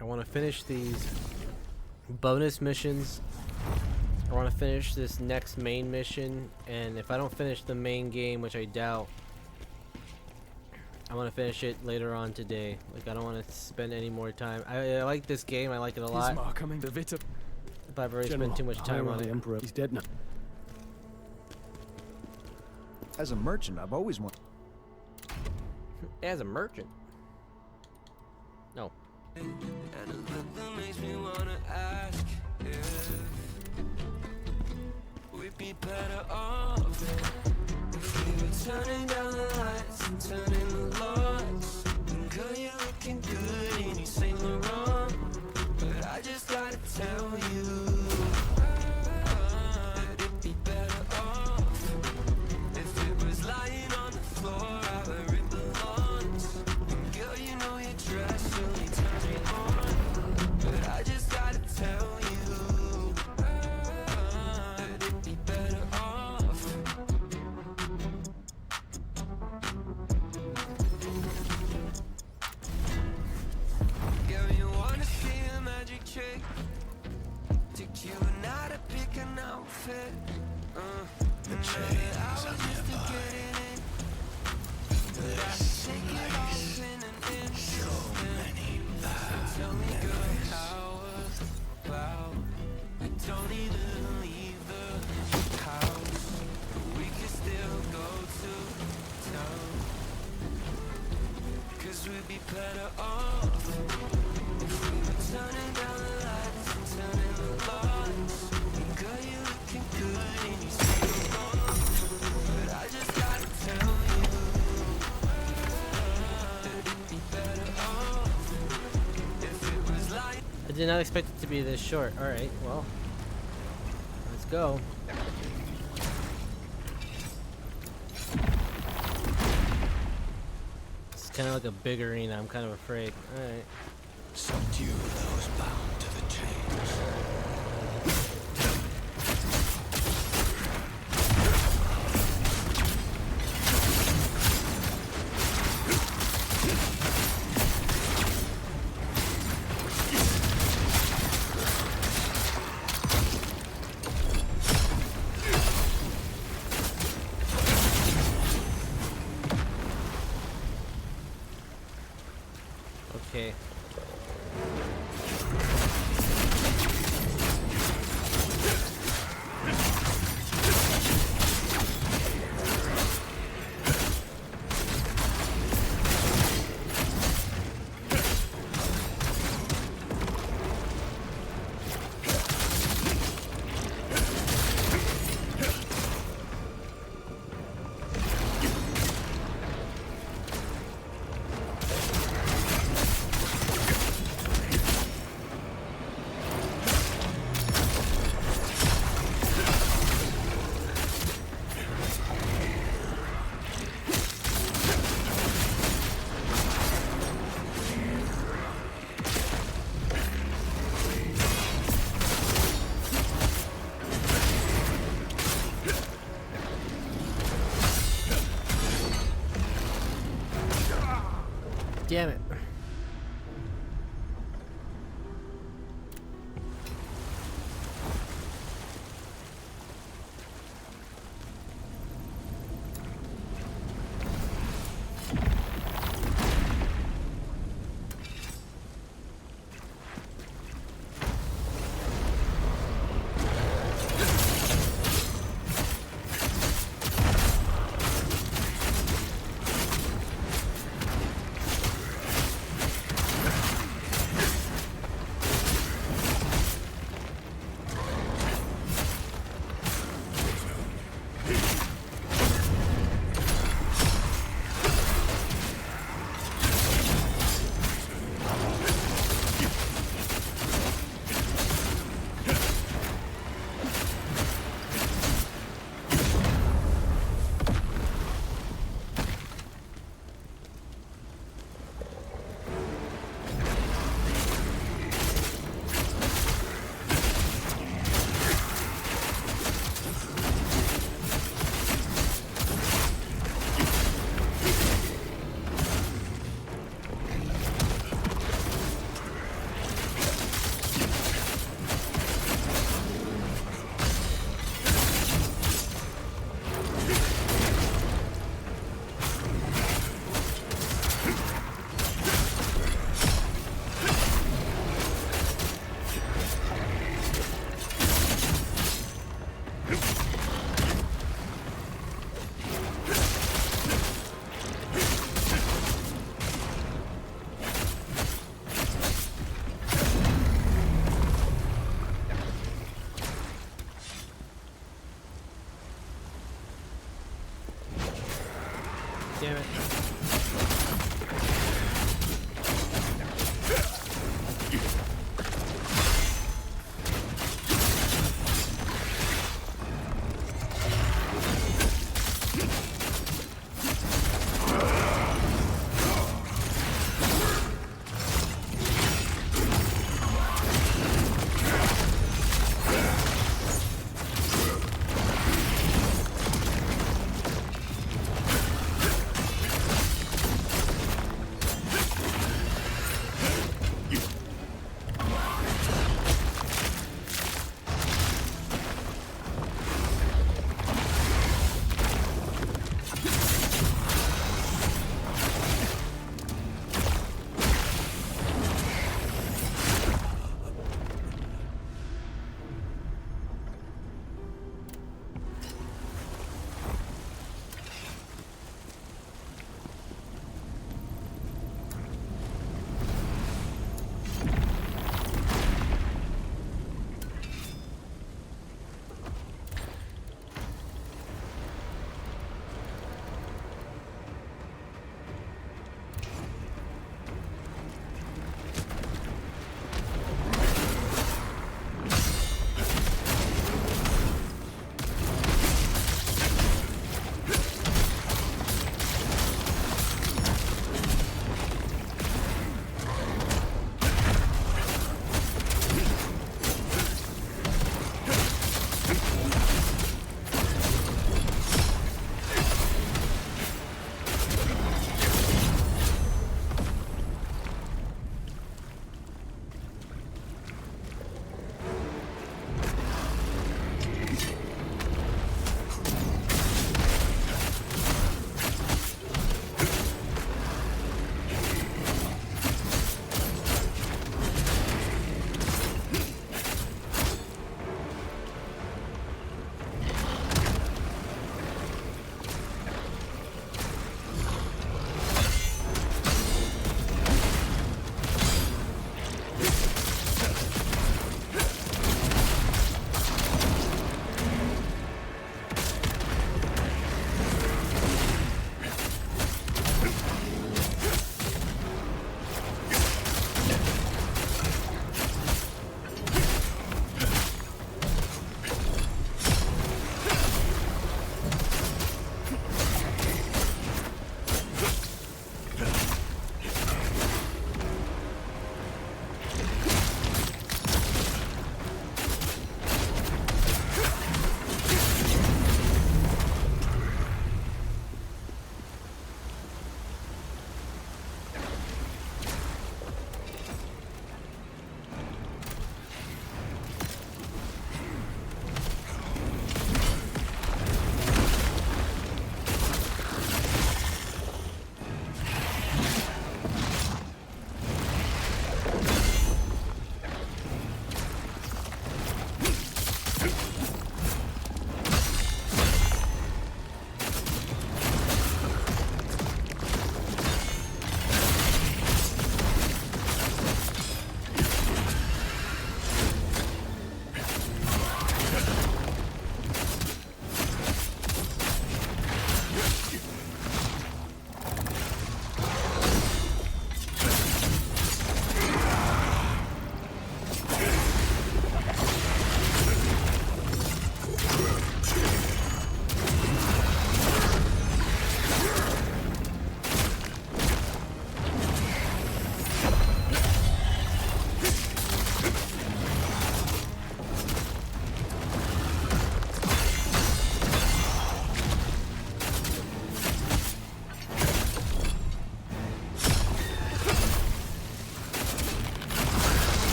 I want to finish these bonus missions. I want to finish this next main mission, and if I don't finish the main game, which I doubt, I want to finish it later on today. Like, I don't want to spend any more time. I like this game. I like it a lot. But I've already spent too much time on it. Emperor, he's dead now. As a merchant, I've always wanted. As a merchant? No. And nothing makes me wanna ask if we'd be better off if we were turning down the lights and turning the lights. And girl, you're looking good and you say no wrong, but I just gotta tell you that it'd be better off if it was lying on the floor where it belongs. And girl, you know your dress really turns me on, but I just gotta tell you that it'd be better off. Girl, you wanna see a magic trick? Took you an hour to pick an outfit. The chains on your body. This place, so many battles. Tell me, girl, how about we don't even leave the house? We can still go to town. 'Cause we'd be better off if we were turning down the lights and turning the lights. And girl, you're looking good and you say you're wrong, but I just gotta tell you that it'd be better off if it was like. I did not expect it to be this short. Alright, well. Let's go. It's kind of like a big arena. I'm kind of afraid. Alright. Subdue those bound to the chains. Okay. Damn it.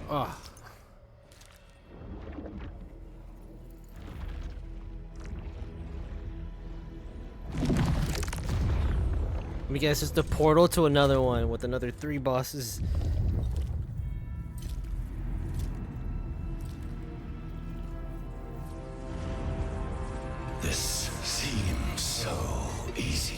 Ugh. Let me guess, it's the portal to another one with another 3 bosses. This seems so easy.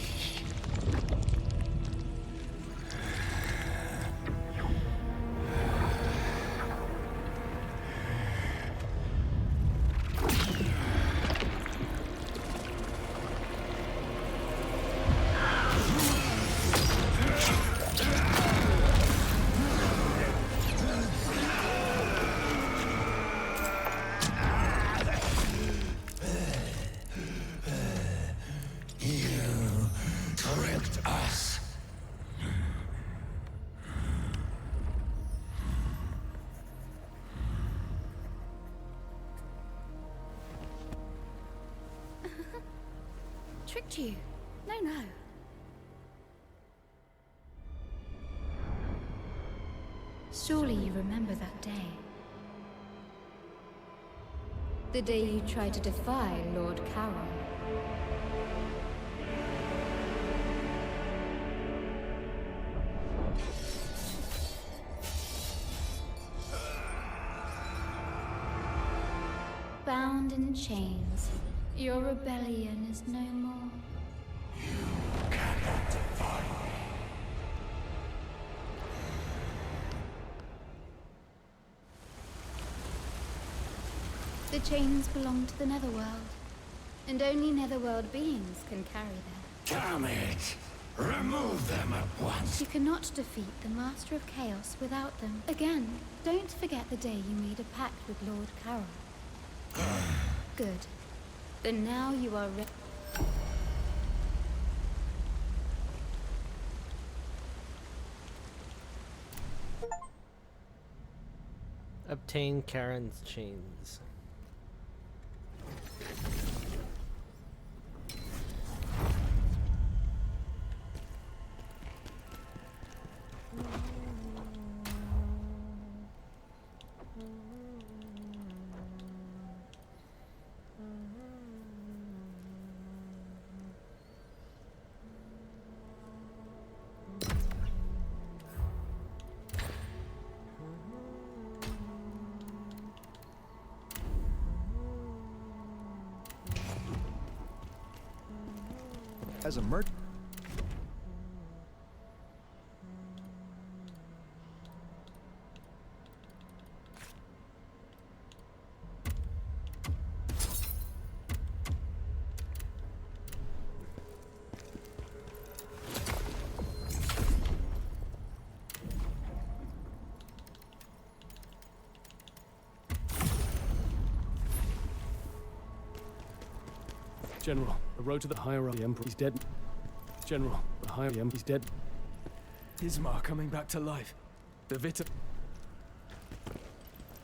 Tricked you. No. Surely you remember that day. The day you tried to defy Lord Carol. Bound in chains, your rebellion is no more. The chains belong to the Netherworld, and only Netherworld beings can carry them. Damn it! Remove them at once! You cannot defeat the Master of Chaos without them. Again, don't forget the day you made a pact with Lord Carol. Good. Then now you are ready. Obtain Karen's chains. As a merchant. General, the road to the hierarchy, the Emperor is dead. General, the hierarchy is dead. Ismar coming back to life. The Vita.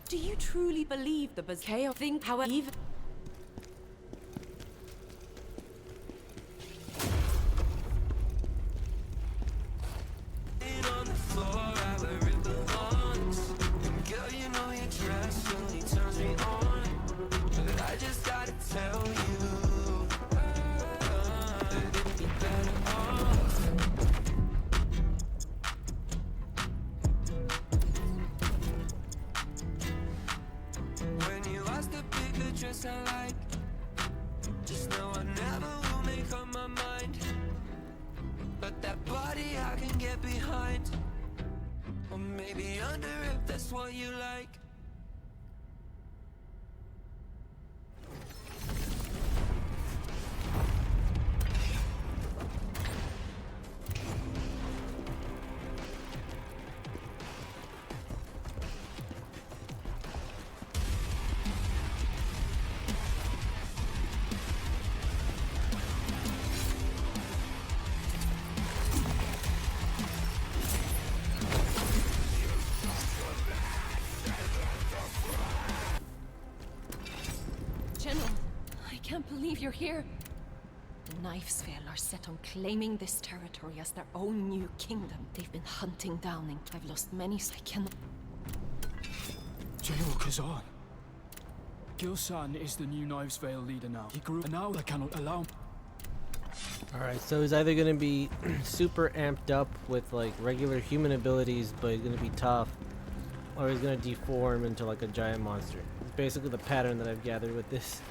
Do you truly believe the Berserker think however even? General, I can't believe you're here. The Knifesvale are set on claiming this territory as their own new kingdom. They've been hunting down and I've lost many, so I cannot. General Khazan. Gilsan is the new Knives Vale leader now. He grew, and now I cannot allow him. Alright, so he's either gonna be super amped up with like regular human abilities, but he's gonna be tough, or he's gonna deform into like a giant monster. It's basically the pattern that I've gathered with this.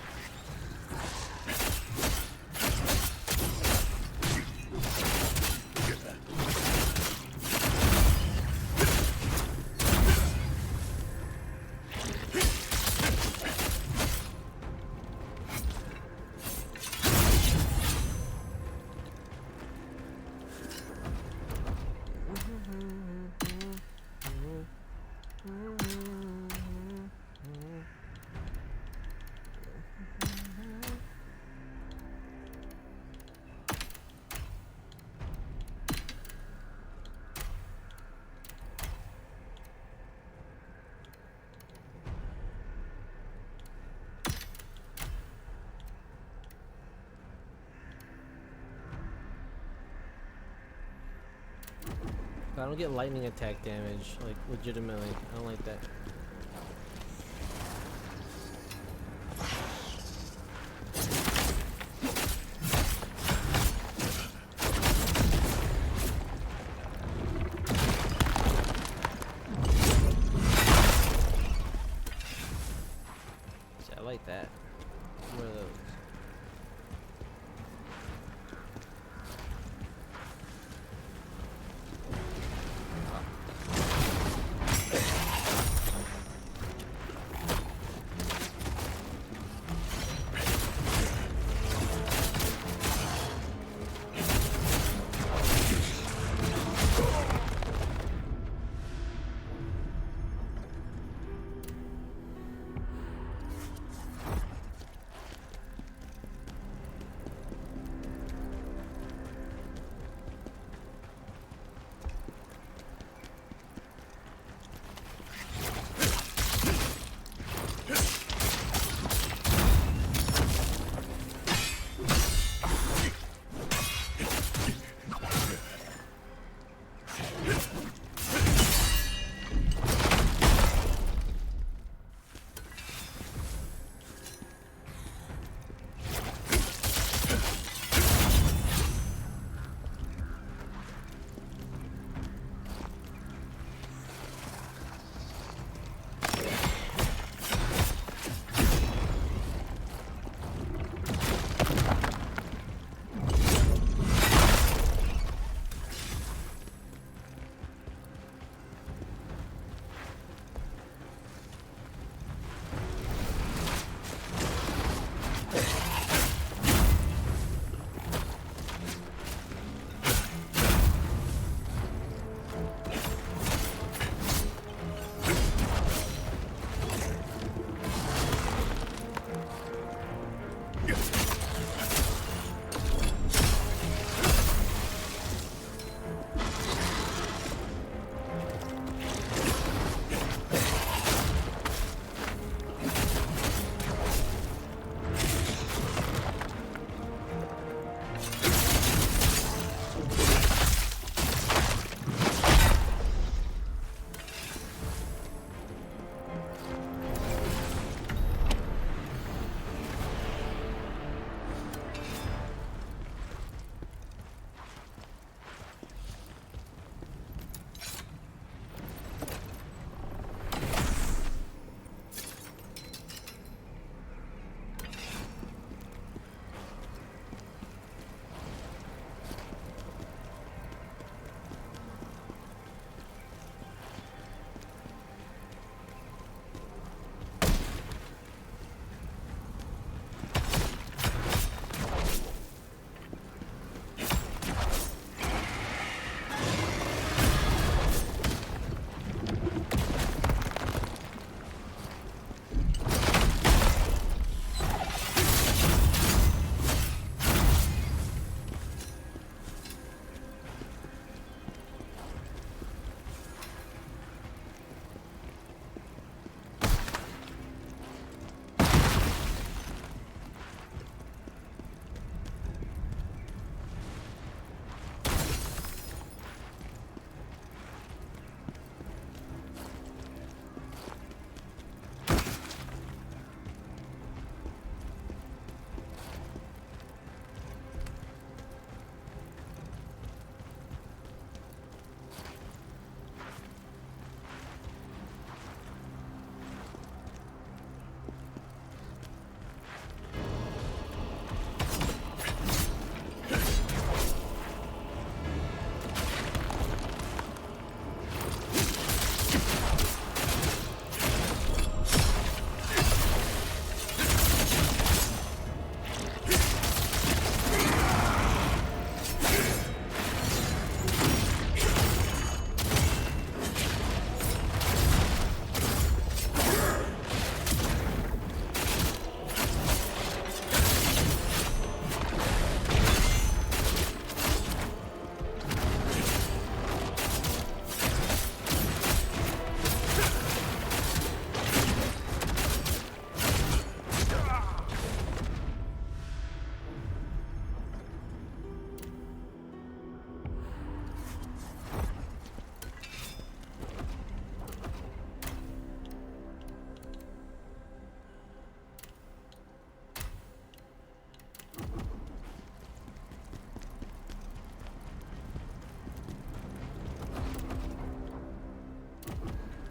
I don't get lightning attack damage, like legitimately. I don't like that. See, I like that. One of those.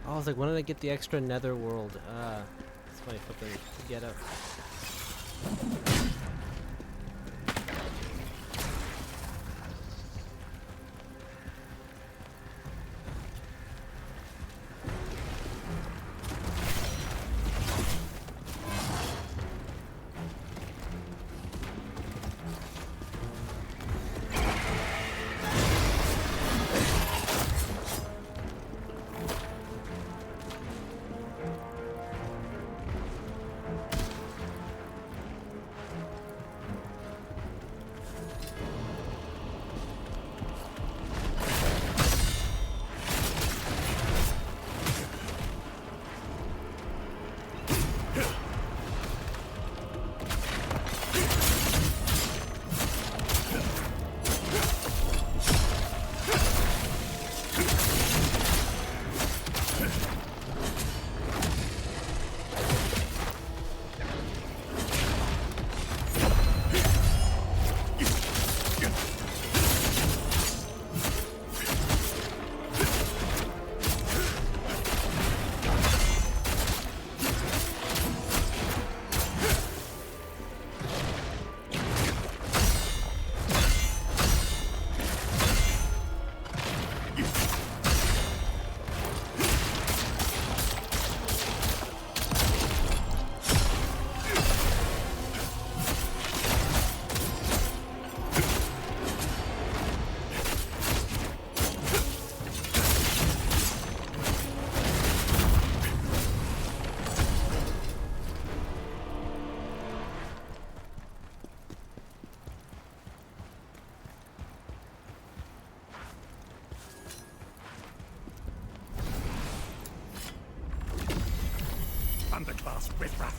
I was like, when did I get the extra nether world? That's my fucking get up. Underclass riffraff!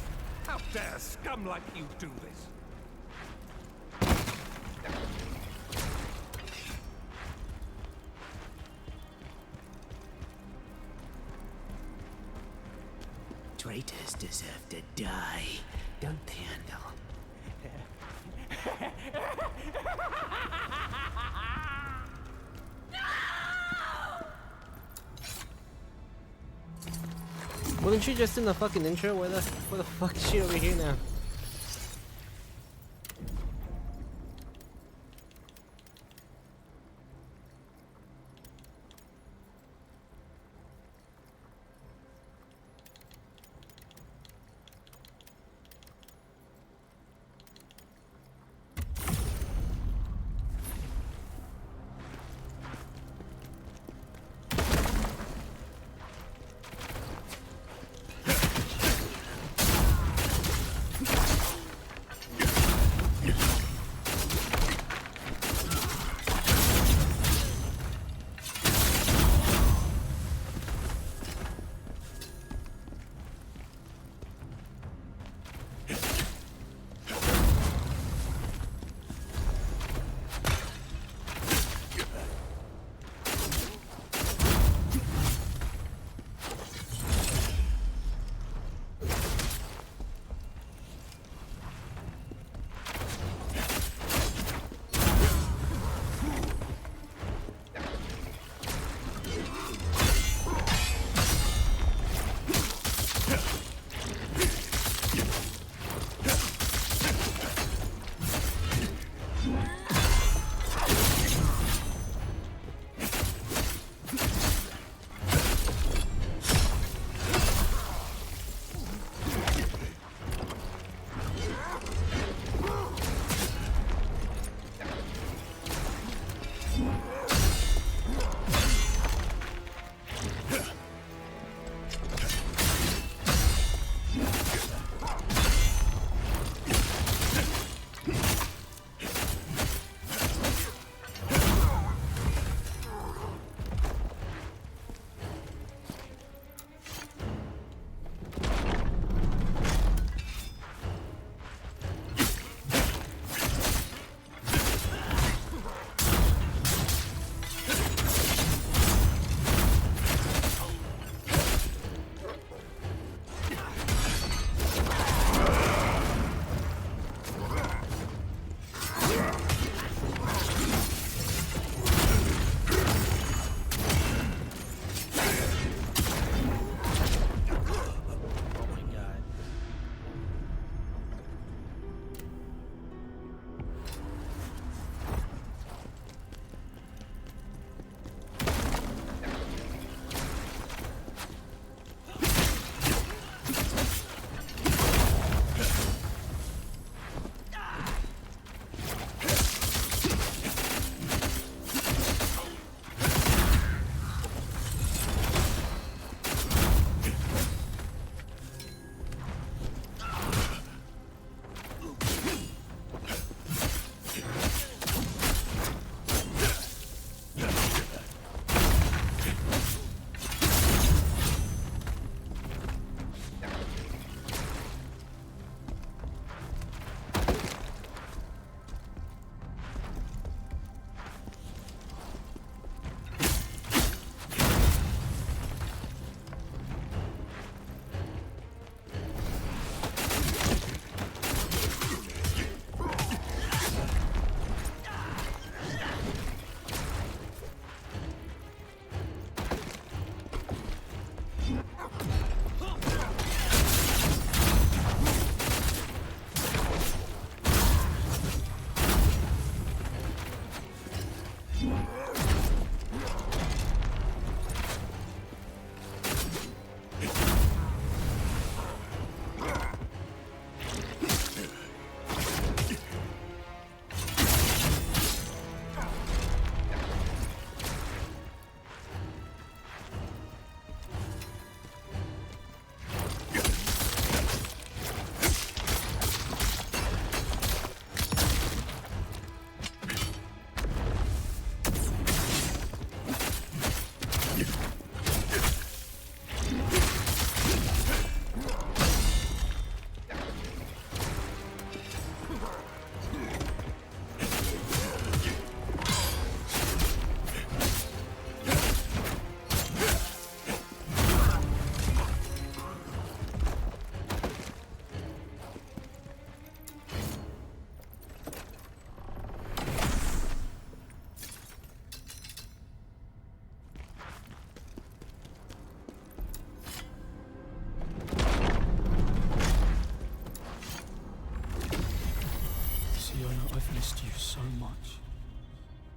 How dare scum like you do this? Traitors deserve to die, don't they, Andal? Wasn't she just in the fucking intro? Where the fuck is she over here now?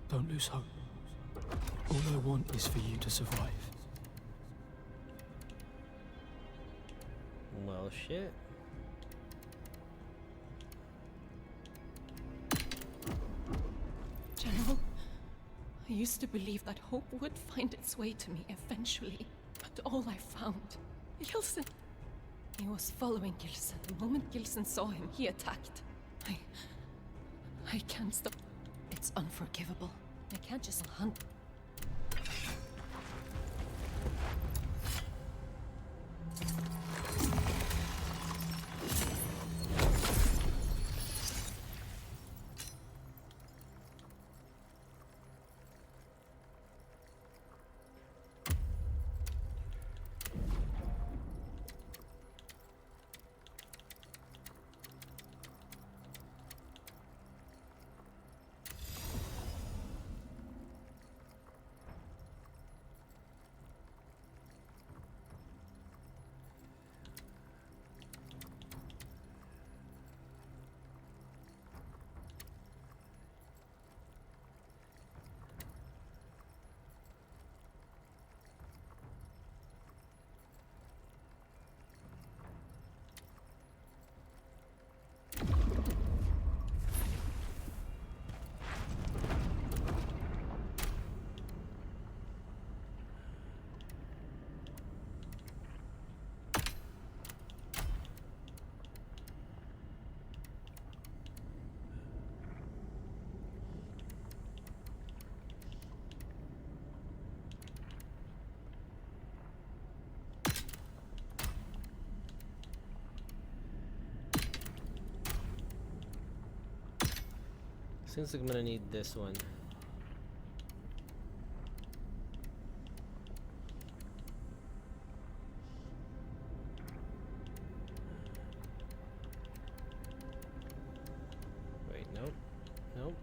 Don't lose hope. All I want is for you to survive. Well, shit. General, I used to believe that hope would find its way to me eventually. But all I found... Gilson. He was following Gilson. The moment Gilson saw him, he attacked. I can't stop. It's unforgivable. I can't just hunt. Seems like I'm gonna need this one. Wait, nope. Nope.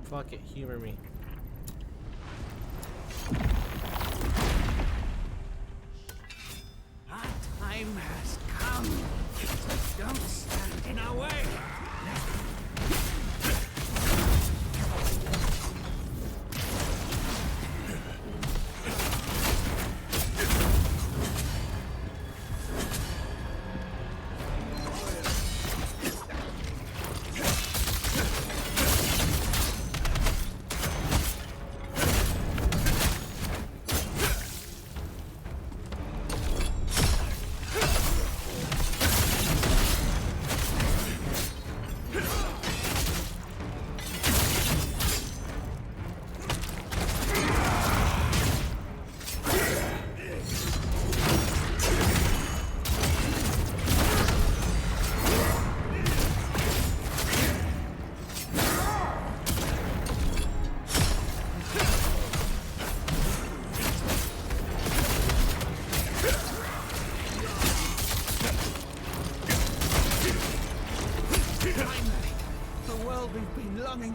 Fuck it, humor me. Our time has come. Don't stand in our way.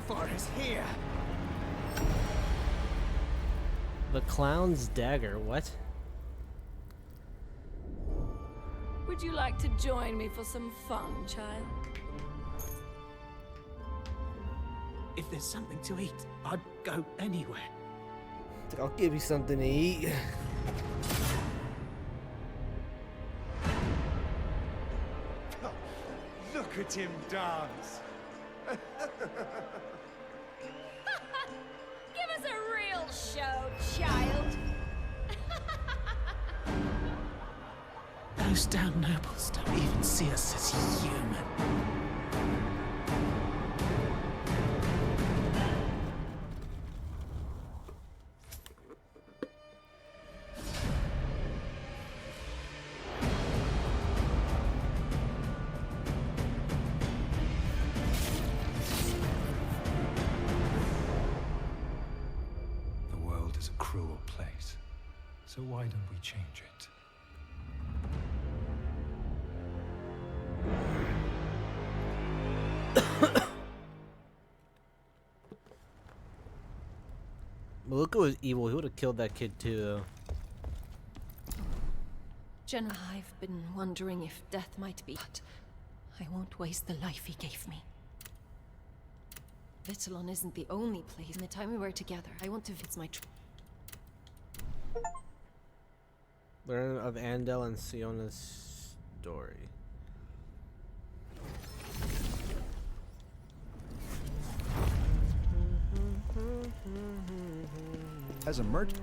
For is here. The clown's dagger, what? Would you like to join me for some fun, child? If there's something to eat, I'd go anywhere. I'll give you something to eat. Look at him dance. Give us a real show, child. Those damn nobles don't even see us as human. cruel place. So why don't we change it? Maluka was evil. He would have killed that kid too, though. General, I've been wondering if death might be, but I won't waste the life he gave me. Vittalon isn't the only place. In the time we were together, I want to visit my Learn of Andel and Siona's story. As a merchant.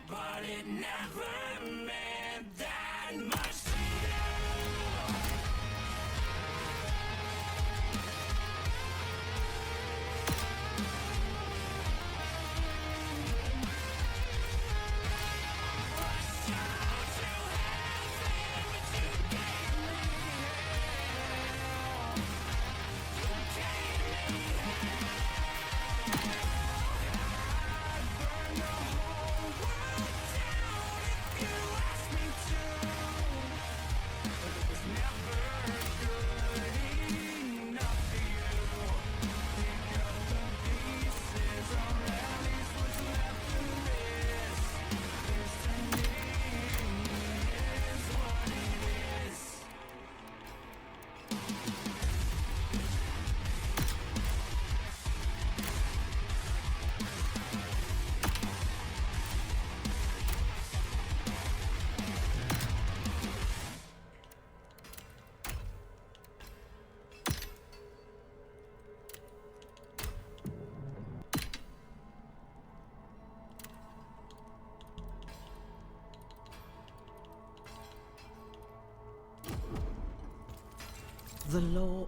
But it never meant that much to the law.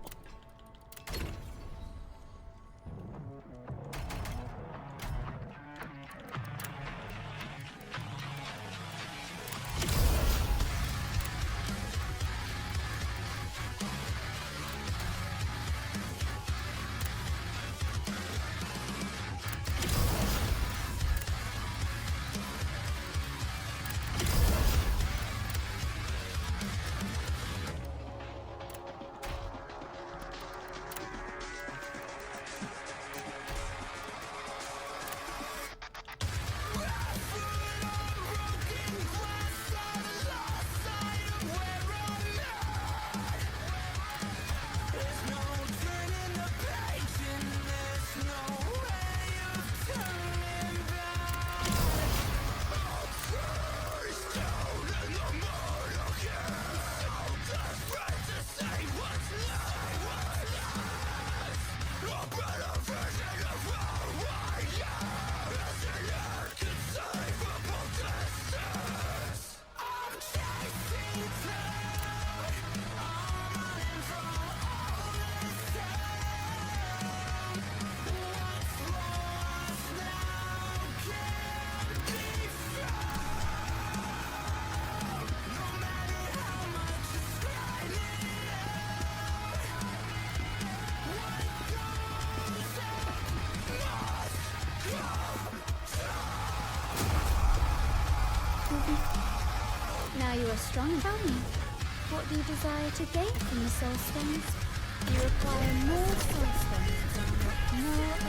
Now you are strong. Tell me, what do you desire to gain from the soul stones? You require more soul stones to unlock more.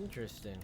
Interesting.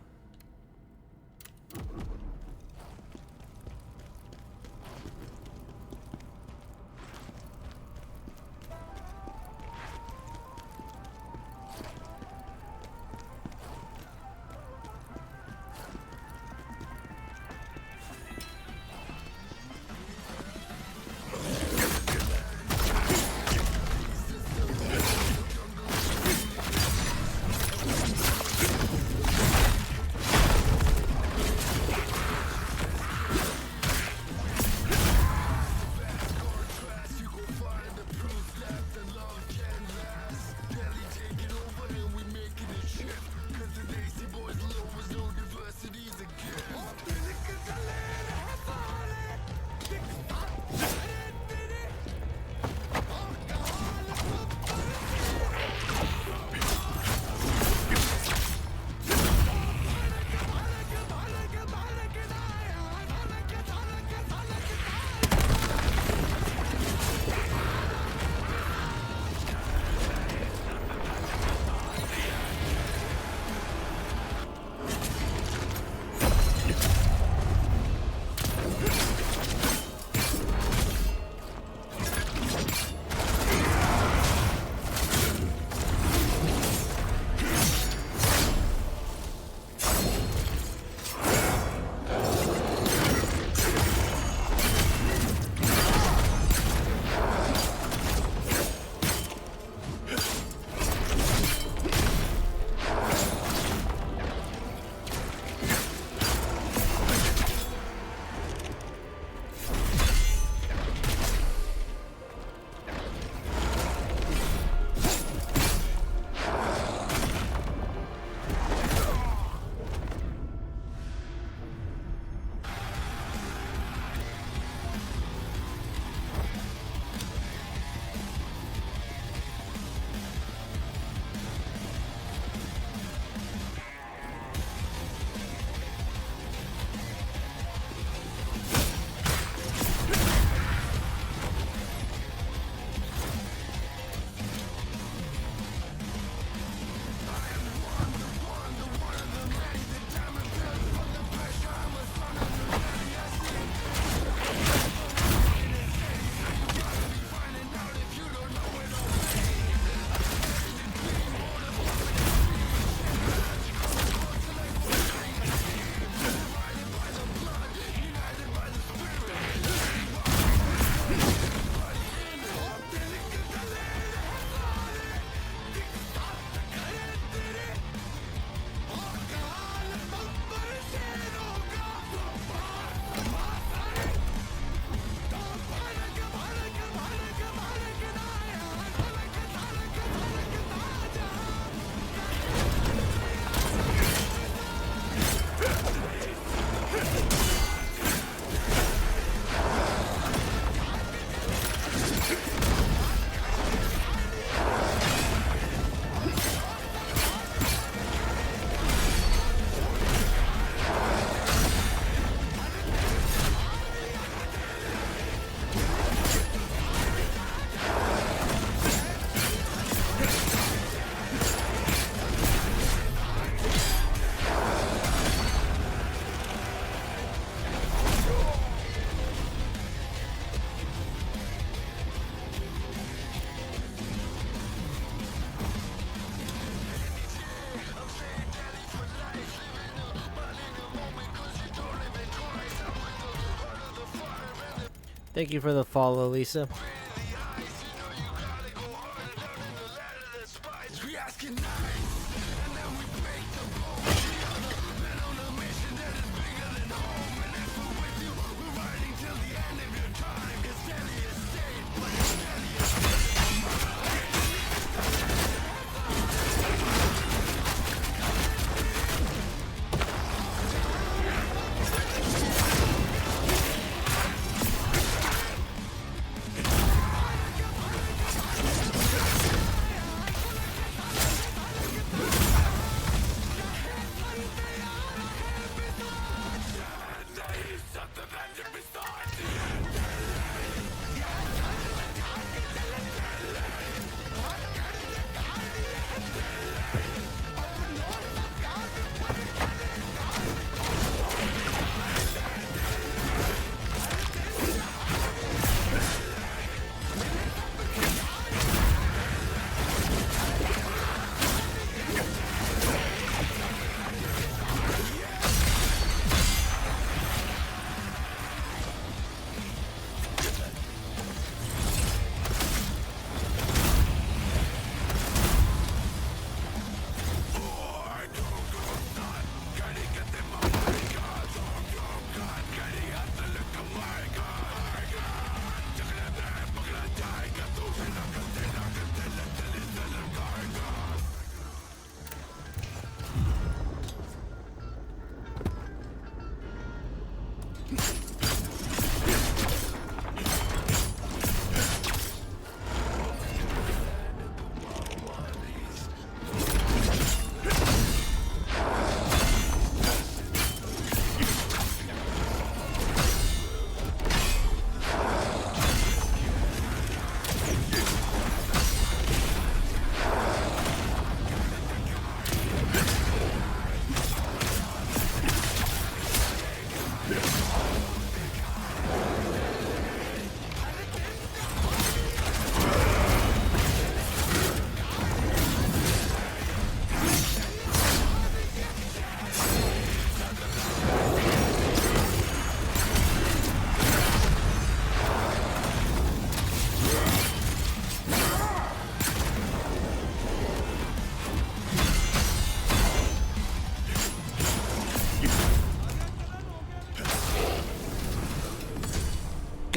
Thank you for the follow, Lisa.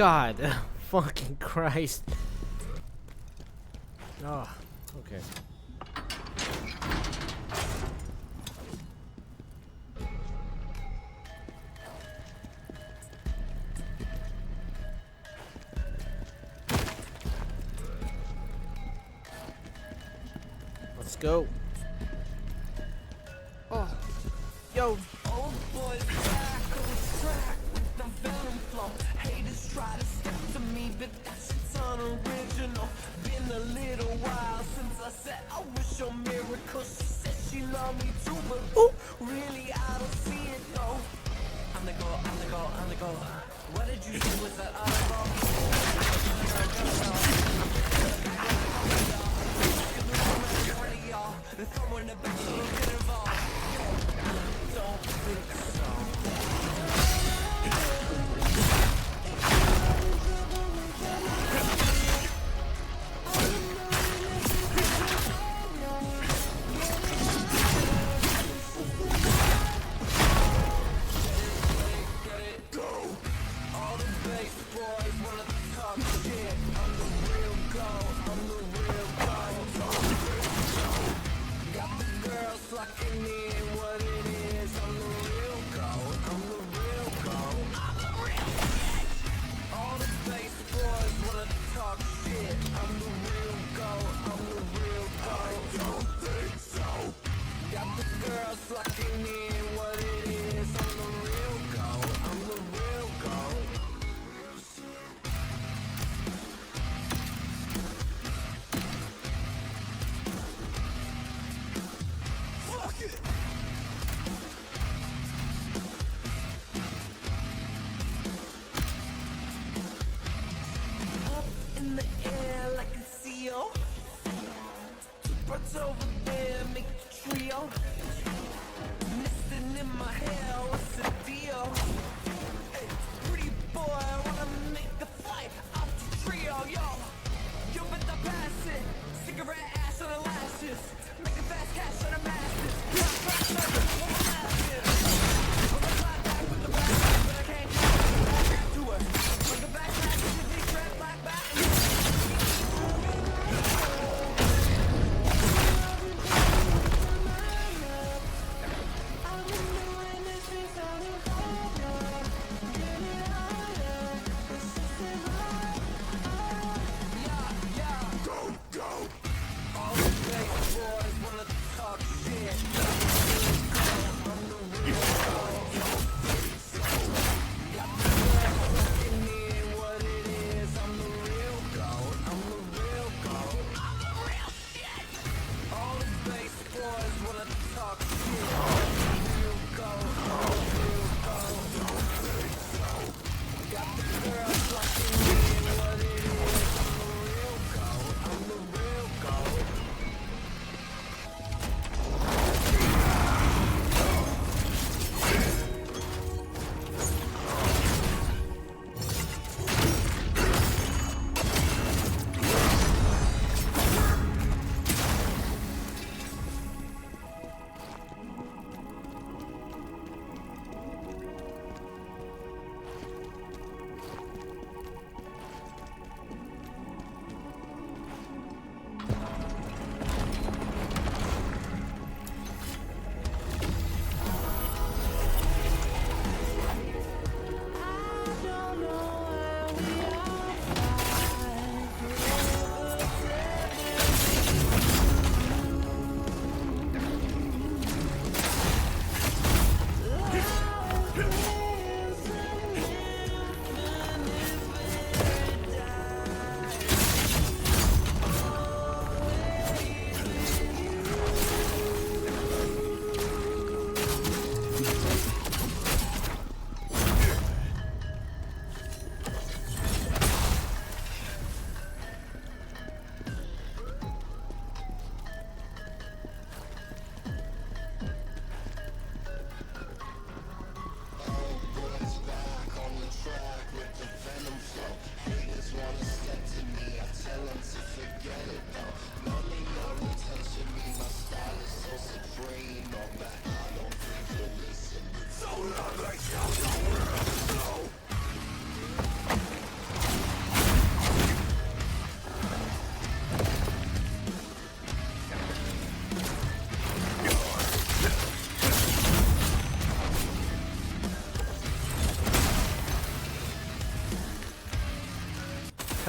God, fucking Christ. Oh, okay. Let's go. Oh, yo. Old boys back on the track with the venom flow. Haters try to step to me, but that shit's unoriginal. Been a little while since I said I wish a miracle. She said she loved me too, but really I don't see it though. I'm the goal, I'm the goal, I'm the goal. What did you do with that somewhere in the back, so don't get involved. Don't think so. Over there, make the trio. Missing in my hair, what's the deal? Hey, pretty boy, I wanna make the flight out the trio, yo. You better pass it. Cigarette ash on the lashes. Making fast cash on the masters. On the flat back with the back, but I can't get back to her. On the back, please red black back.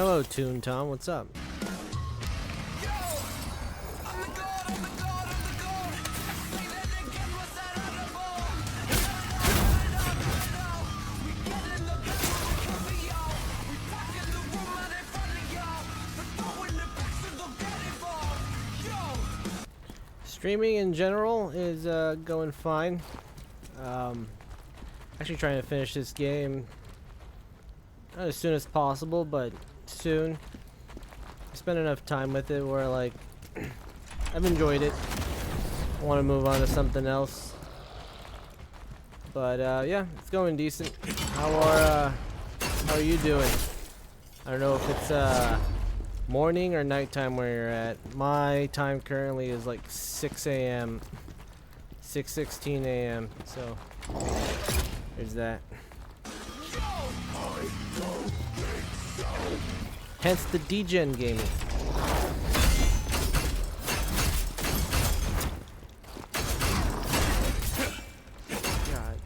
Hello, Toon Tom. What's up? Streaming in general is going fine. Actually trying to finish this game not as soon as possible, but soon. I spent enough time with it where like I've enjoyed it. I want to move on to something else. But yeah, it's going decent. How are you doing? I don't know if it's morning or nighttime where you're at. My time currently is like 6 a.m. 6:16 a.m. So there's that. Hence the Degen gaming. God.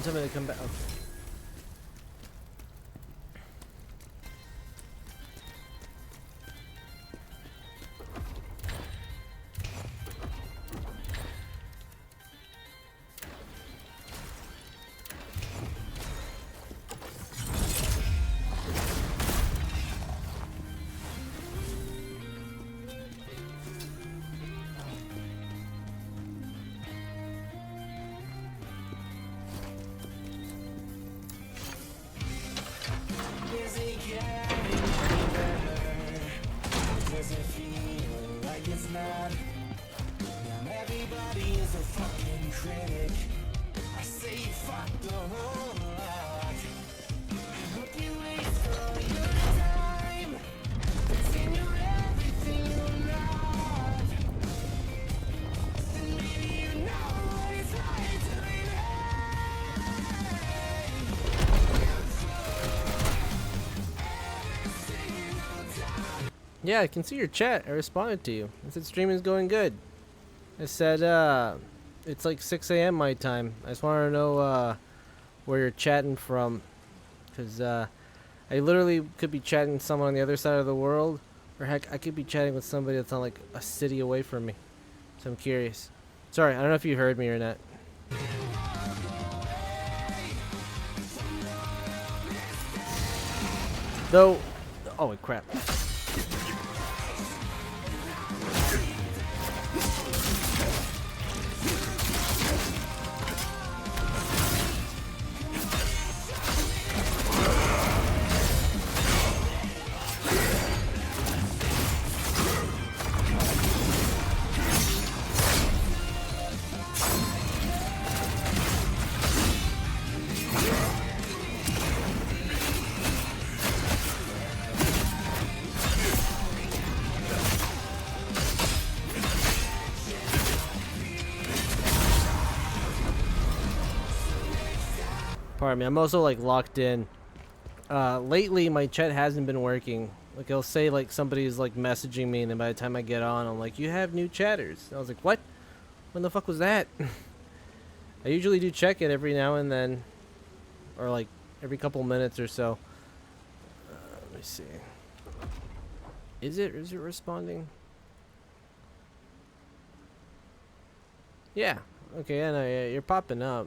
Tell me to come back. Okay. Yeah, I can see your chat. I responded to you. I said streaming's going good. I said it's like 6 a.m. my time. I just want to know where you're chatting from, because I literally could be chatting with someone on the other side of the world, or heck, I could be chatting with somebody that's on like a city away from me. So I'm curious. Sorry, I don't know if you heard me or not. Though, oh crap. Pardon me, I'm also like locked in. Lately my chat hasn't been working. Like it'll say like somebody's like messaging me, and then by the time I get on, I'm like, you have new chatters. And I was like, what? When the fuck was that? I usually do check it every now and then, or like every couple minutes or so. Let me see. Is it responding? Yeah. Okay. Yeah, no, yeah, you're popping up.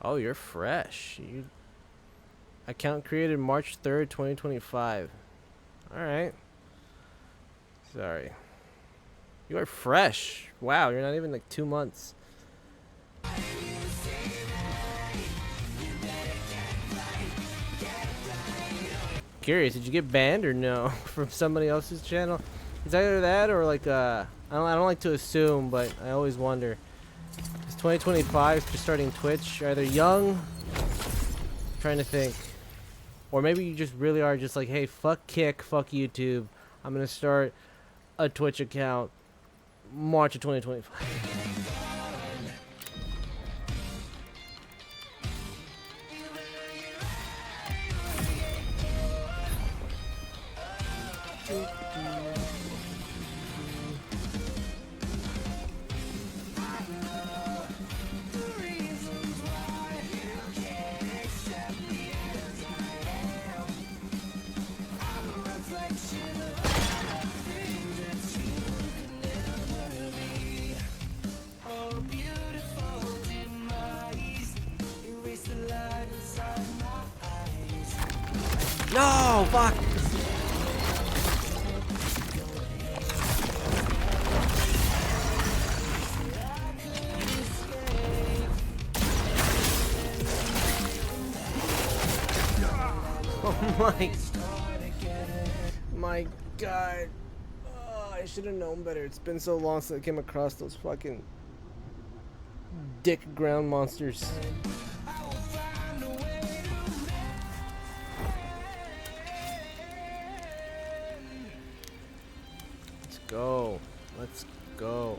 Oh, you're fresh. You account created March 3rd, 2025. Alright. Sorry. You are fresh. Wow, you're not even like 2 months. Curious, did you get banned or no from somebody else's channel? It's either that or like I don't like to assume, but I always wonder. Is 2025 just starting Twitch? Are they young? I'm trying to think. Or maybe you just really are just like, hey, fuck Kick, fuck YouTube. I'm gonna start a Twitch account March of 2025. No, fuck. Oh my god. Oh, I should have known better. It's been so long since I came across those fucking dick ground monsters. Let's go. Let's go.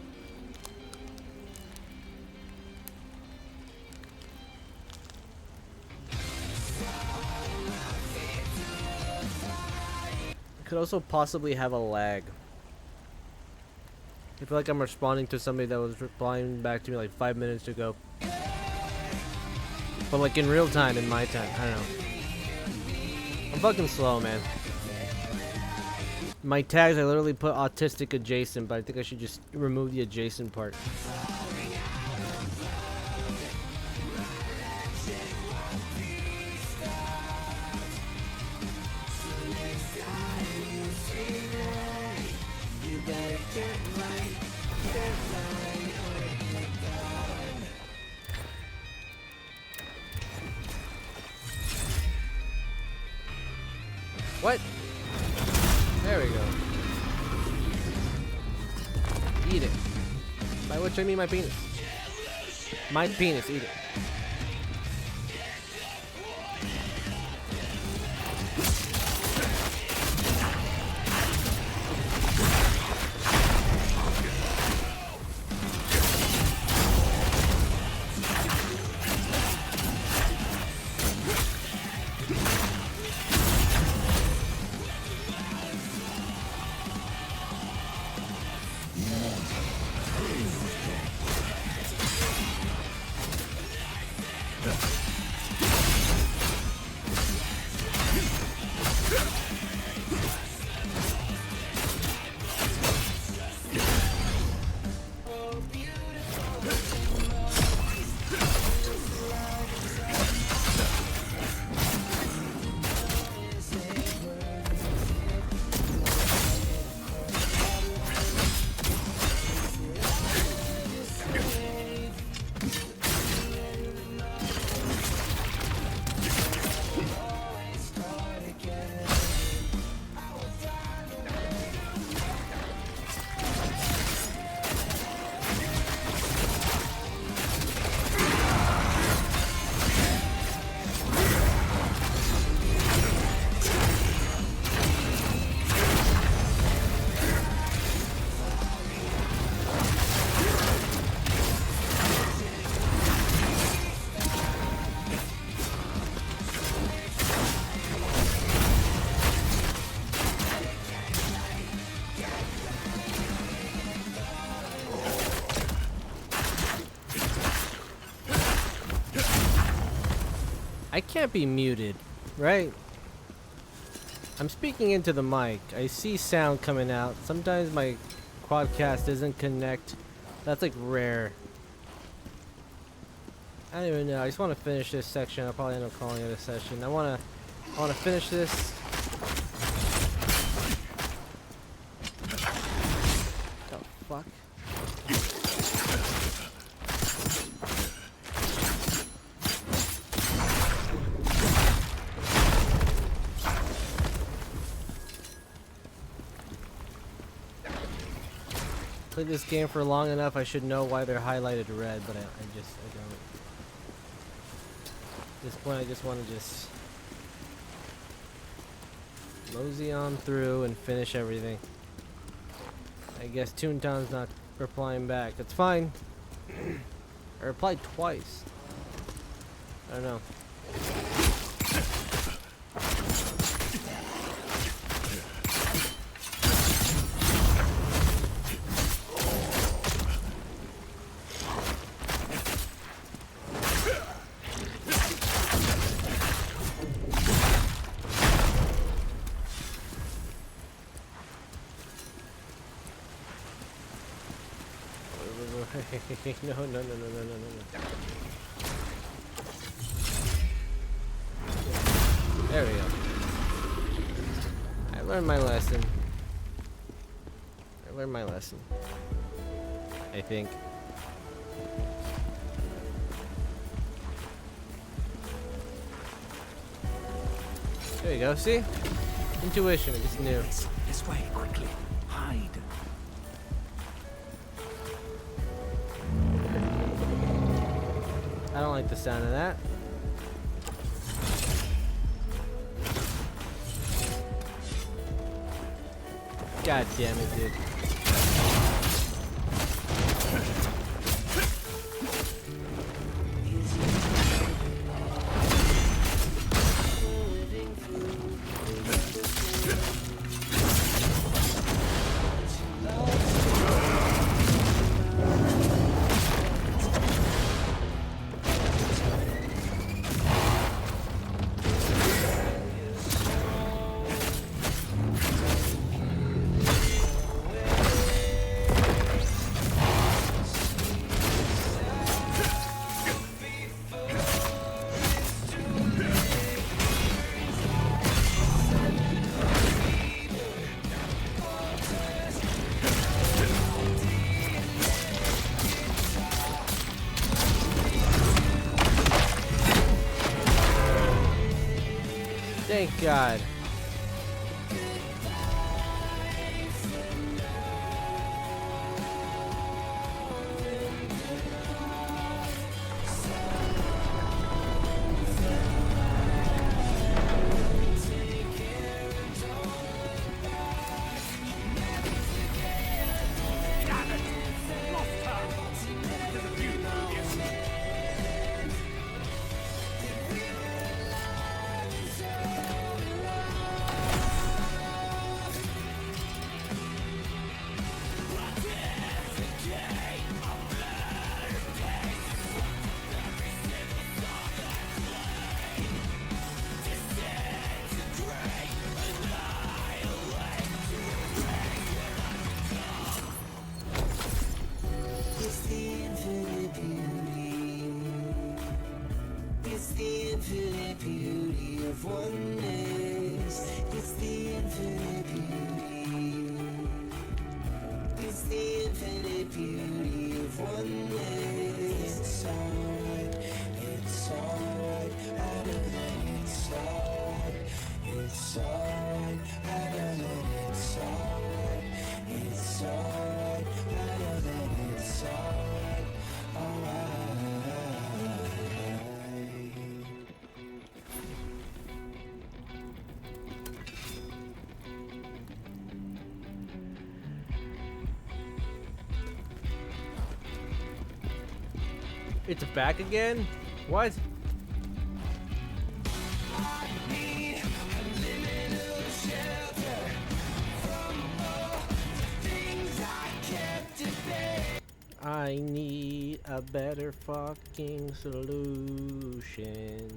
Could also possibly have a lag. I feel like I'm responding to somebody that was replying back to me like 5 minutes ago. But like in real time, in my time. I don't know. I'm fucking slow, man. My tags, I literally put autistic adjacent, but I think I should just remove the adjacent part. What? There we go. Eat it. By which I mean my penis. My penis, eat it. I can't be muted, right? I'm speaking into the mic. I see sound coming out. Sometimes my quadcast doesn't connect. That's like rare. I don't even know. I just want to finish this section. I'll probably end up calling it a session. I want to finish this. The fuck? Played this game for long enough, I should know why they're highlighted red, but I don't. At this point, I just want to just mosey on through and finish everything. I guess Toontown's not replying back. That's fine. I replied twice. I don't know. No, no, no, no, no, no, no. There we go. I learned my lesson. I think. There you go, see? Intuition, I just knew. This way, quickly. Hide. I don't like the sound of that. God damn it, dude. Thank God. It's back again? What? I need a better fucking solution.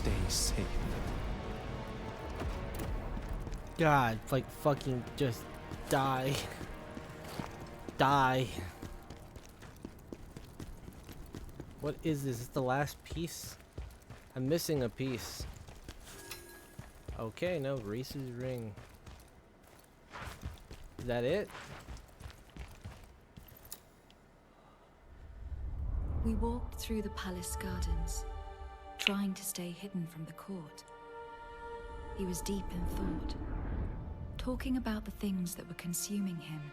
stay safe. God, like fucking just die. Die. What is this? Is this the last piece? I'm missing a piece. Okay, no, Reese's ring. Is that it? We walked through the palace gardens, trying to stay hidden from the court. He was deep in thought, talking about the things that were consuming him.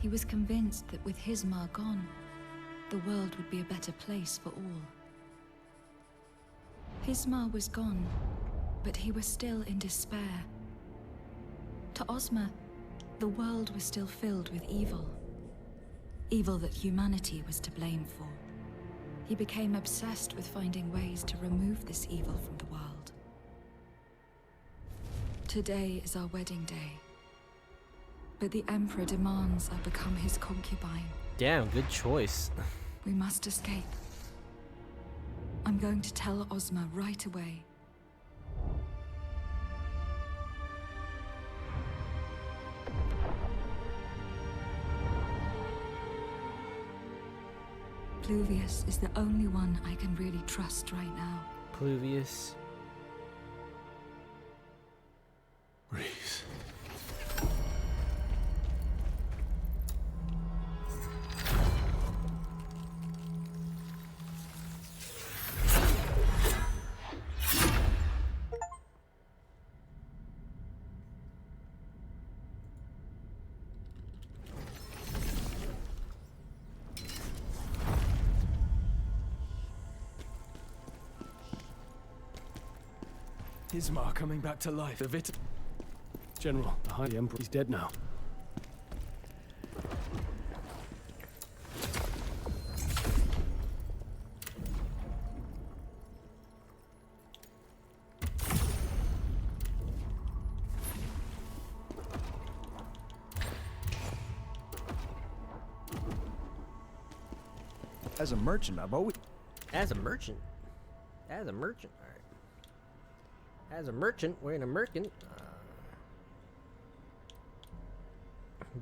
He was convinced that with his Ma gone, the world would be a better place for all. His Ma was gone, but he was still in despair. To Ozma, the world was still filled with evil. Evil that humanity was to blame for. He became obsessed with finding ways to remove this evil from the world. Today is our wedding day, but the Emperor demands I become his concubine. Damn, good choice. We must escape. I'm going to tell Ozma right away. Pluvius is the only one I can really trust right now. Pluvius. Reese. Ismar coming back to life. The General, the High Emperor, he's dead now. As a merchant, I've always... As a merchant? As a merchant, alright. As a merchant, wearing a merkin.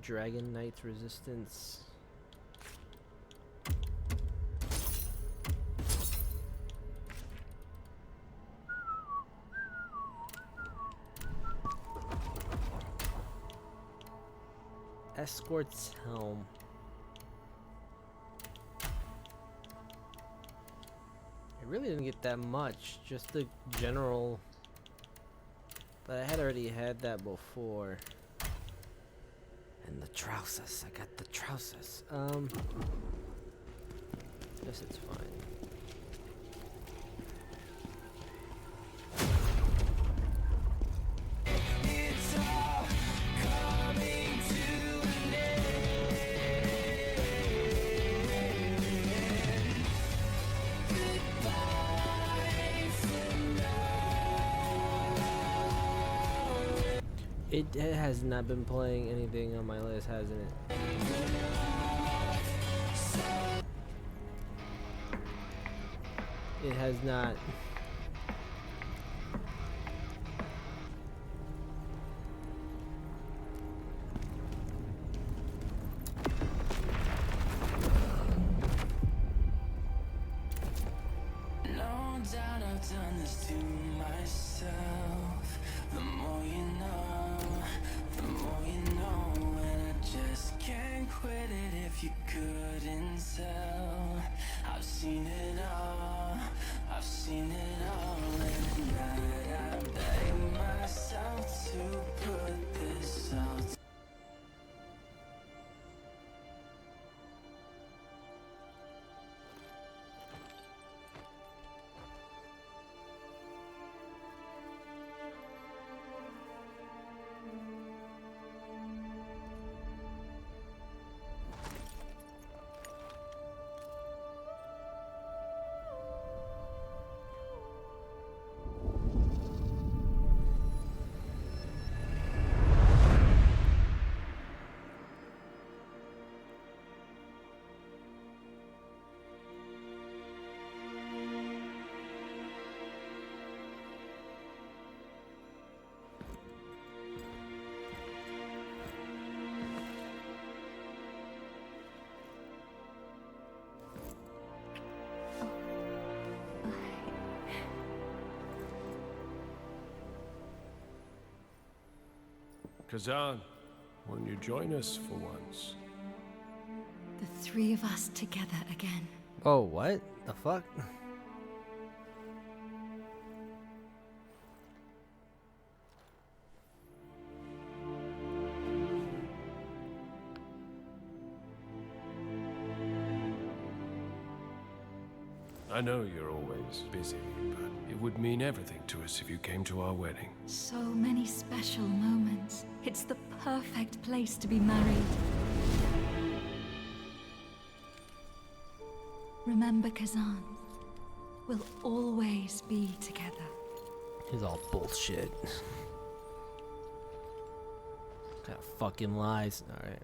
Dragon Knight's resistance. Escort's helm. I really didn't get that much, just the general. But I had already had that before. And the trousers, I got the trousers. Guess it's fine. It has not been playing anything on my list, hasn't it? It has not. No doubt I've done this to myself. The more you know, the more you know. And I just can't quit it if you couldn't tell. I've seen it all, I've seen it all. And tonight I beg myself to put this all together. Khazan, won't you join us for once? The three of us together again. Oh, what? The fuck? I know you're always busy, but it would mean everything to us if you came to our wedding. So many special moments. It's the perfect place to be married. Remember, Khazan, we'll always be together. He's all bullshit. Got fucking lies. Alright.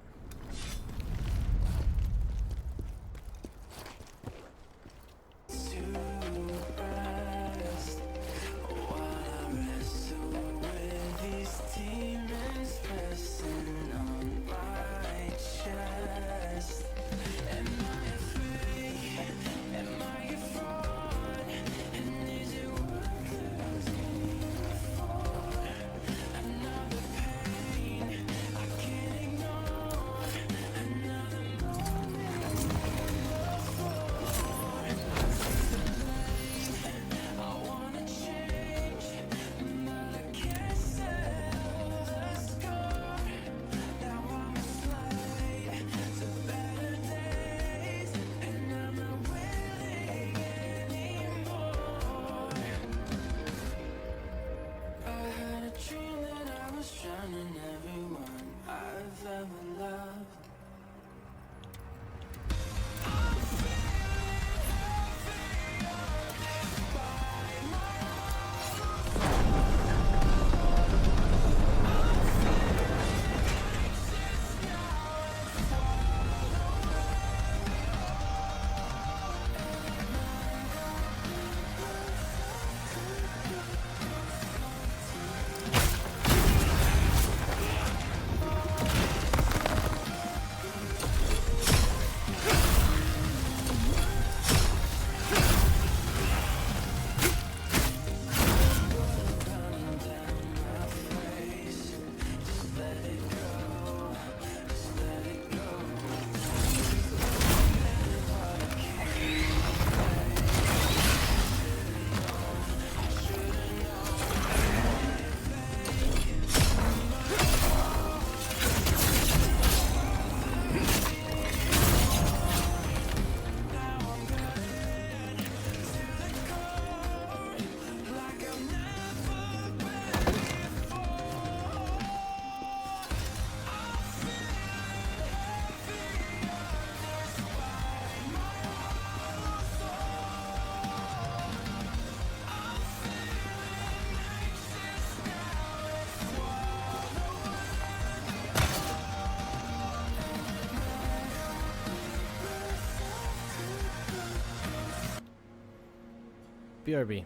BRB.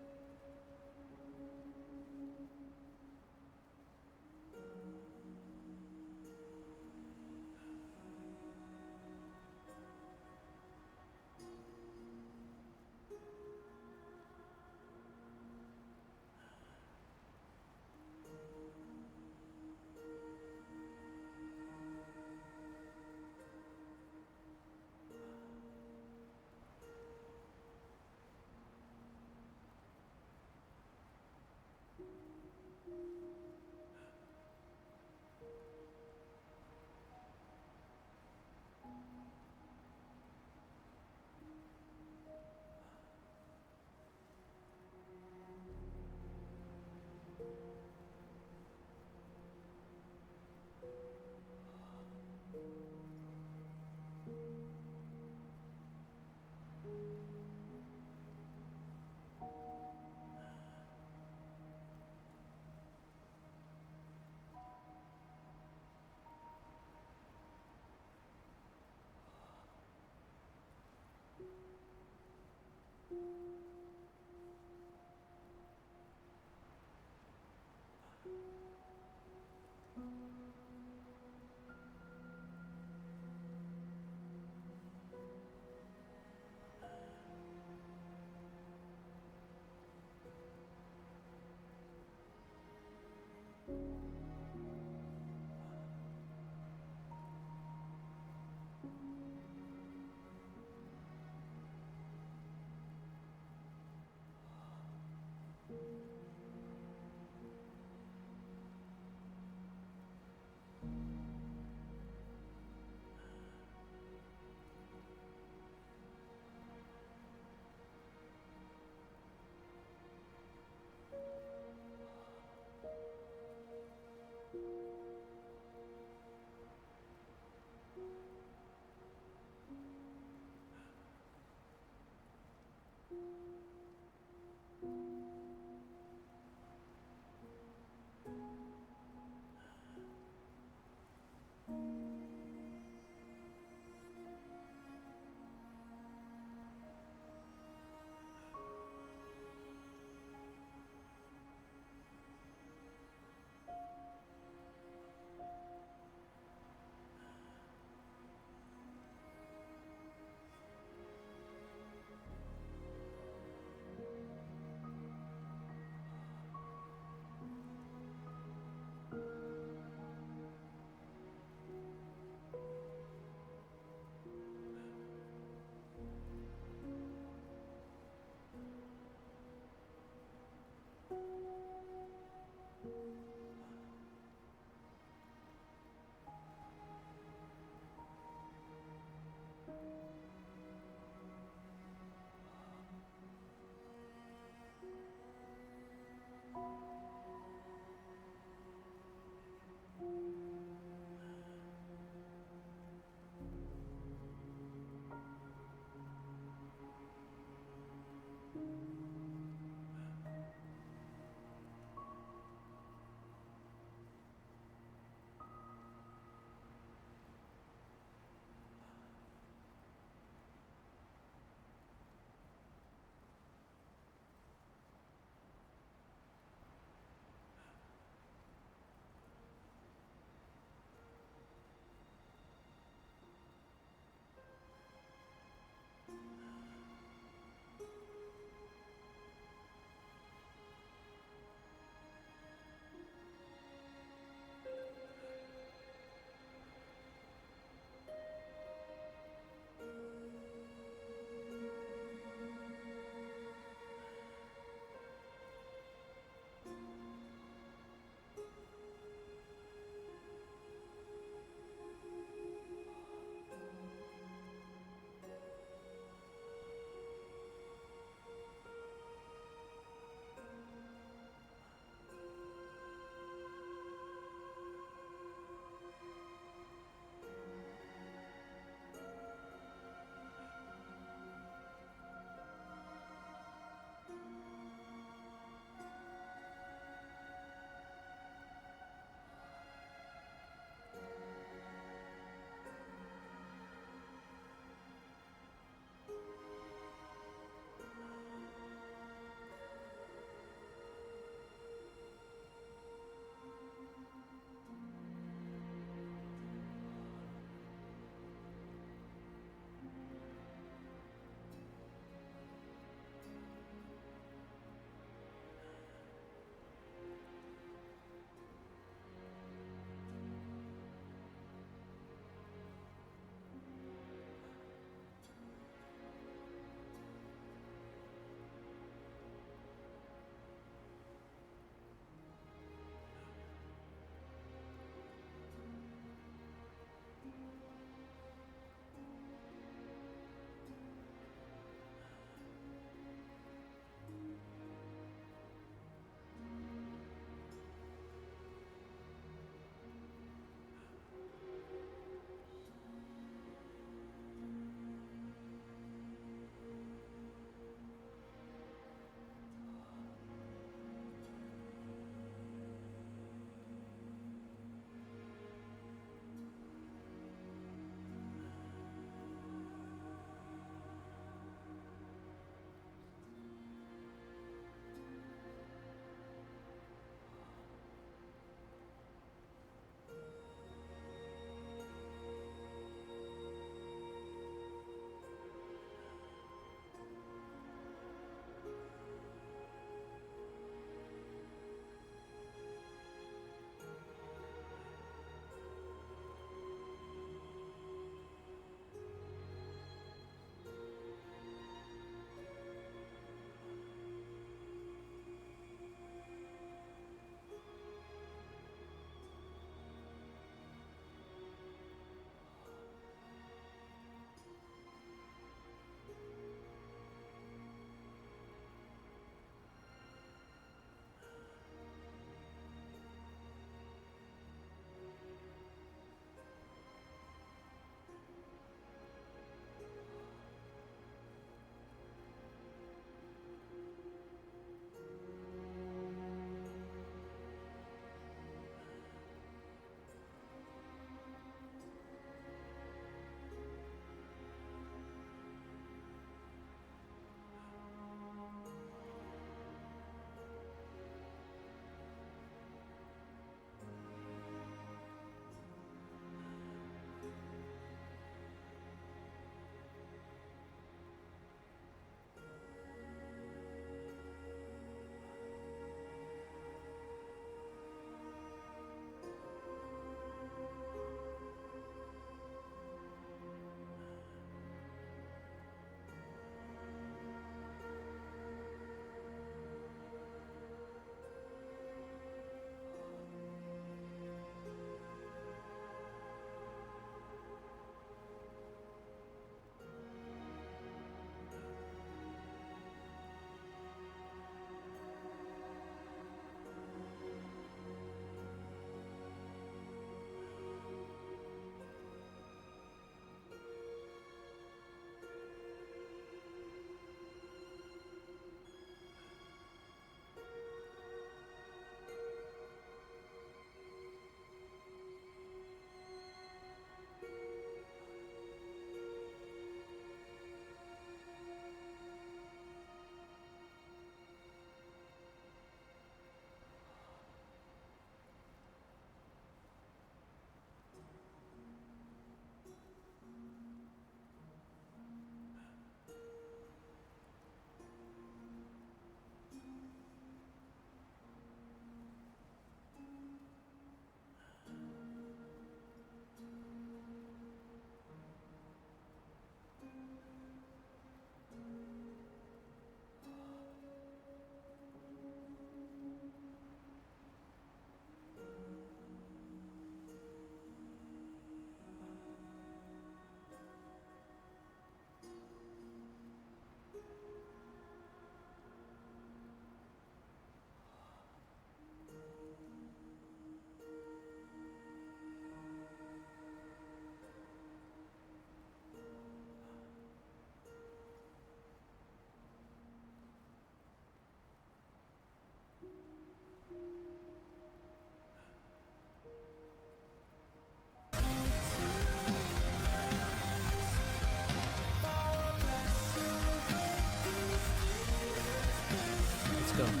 Let's go.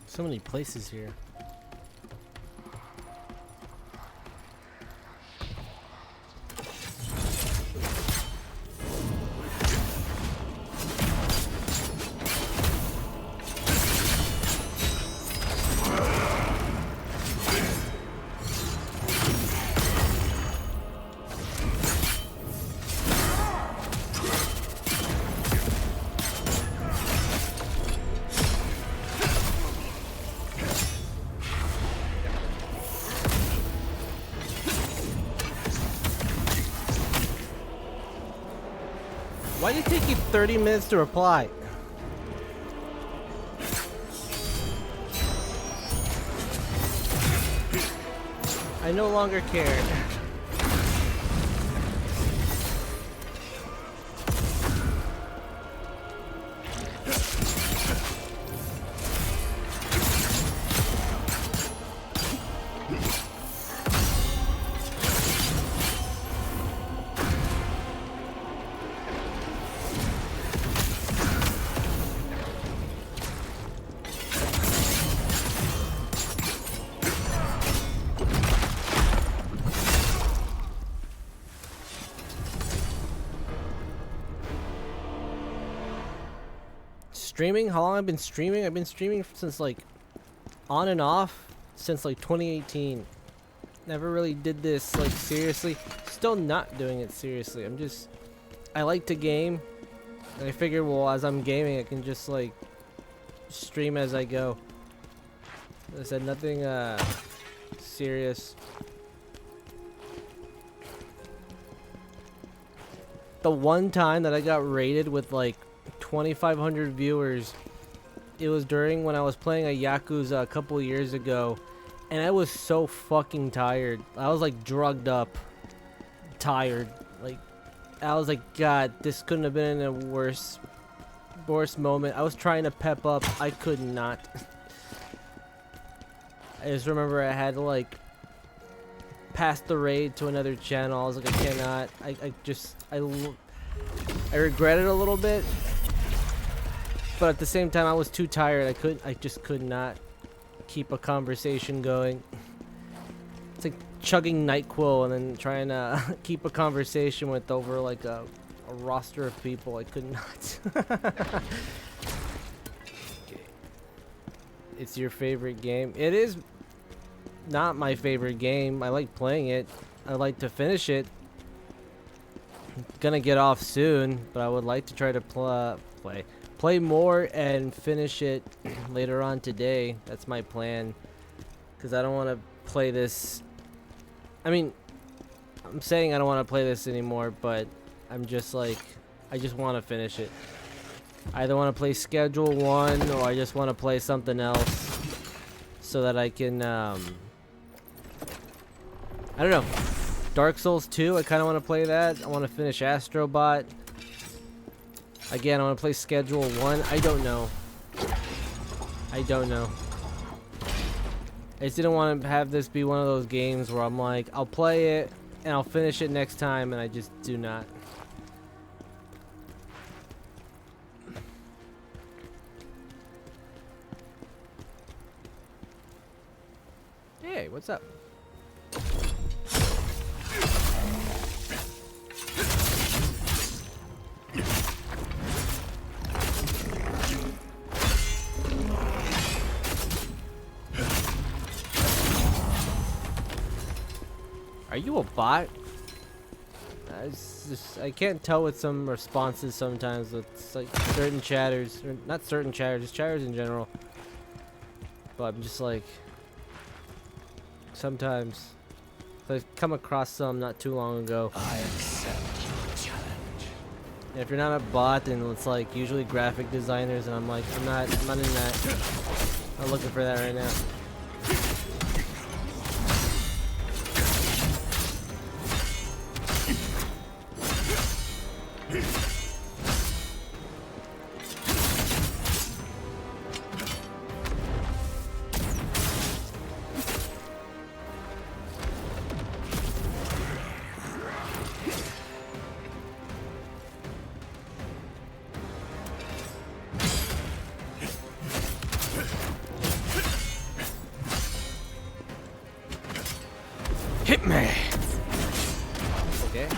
So many places here. Why did it take you 30 minutes to reply? I no longer cared. Streaming? How long I've been streaming? I've been streaming since like on and off since like 2018. Never really did this like seriously. Still not doing it seriously. I like to game. And I figure, well, as I'm gaming, I can just like stream as I go. I said nothing serious. The one time that I got raided with like 2,500 viewers, it was during when I was playing a Yakuza a couple years ago, and I was so fucking tired. I was like drugged up, tired. Like, I was like, God, this couldn't have been in a worse moment. I was trying to pep up, I could not. I just remember I had to like pass the raid to another channel. I was like, I cannot. I regret it a little bit. But at the same time, I was too tired. I just could not keep a conversation going. It's like chugging NyQuil and then trying to keep a conversation with over like a roster of people. I could not. Okay. It's your favorite game? It is not my favorite game. I like playing it. I like to finish it. I'm gonna get off soon, but I would like to try to play more and finish it later on today. That's my plan, because I don't want to play this. I mean, I'm saying I don't want to play this anymore, but I'm just like, I just want to finish it. I either want to play Schedule 1 or I just want to play something else so that I can, I don't know. Dark Souls 2, I kind of want to play that. I want to finish Astrobot. Again, I want to play Schedule 1. I don't know. I don't know. I just didn't want to have this be one of those games where I'm like, I'll play it and I'll finish it next time, and I just do not. Hey, what's up? Are you a bot? I can't tell with some responses sometimes with like certain chatters, or not certain chatters, just chatters in general. But I'm just like, sometimes I've come across some not too long ago. I accept your challenge. And if you're not a bot, then it's like usually graphic designers, and I'm like, I'm not in that. I'm looking for that right now. Hit me! Okay.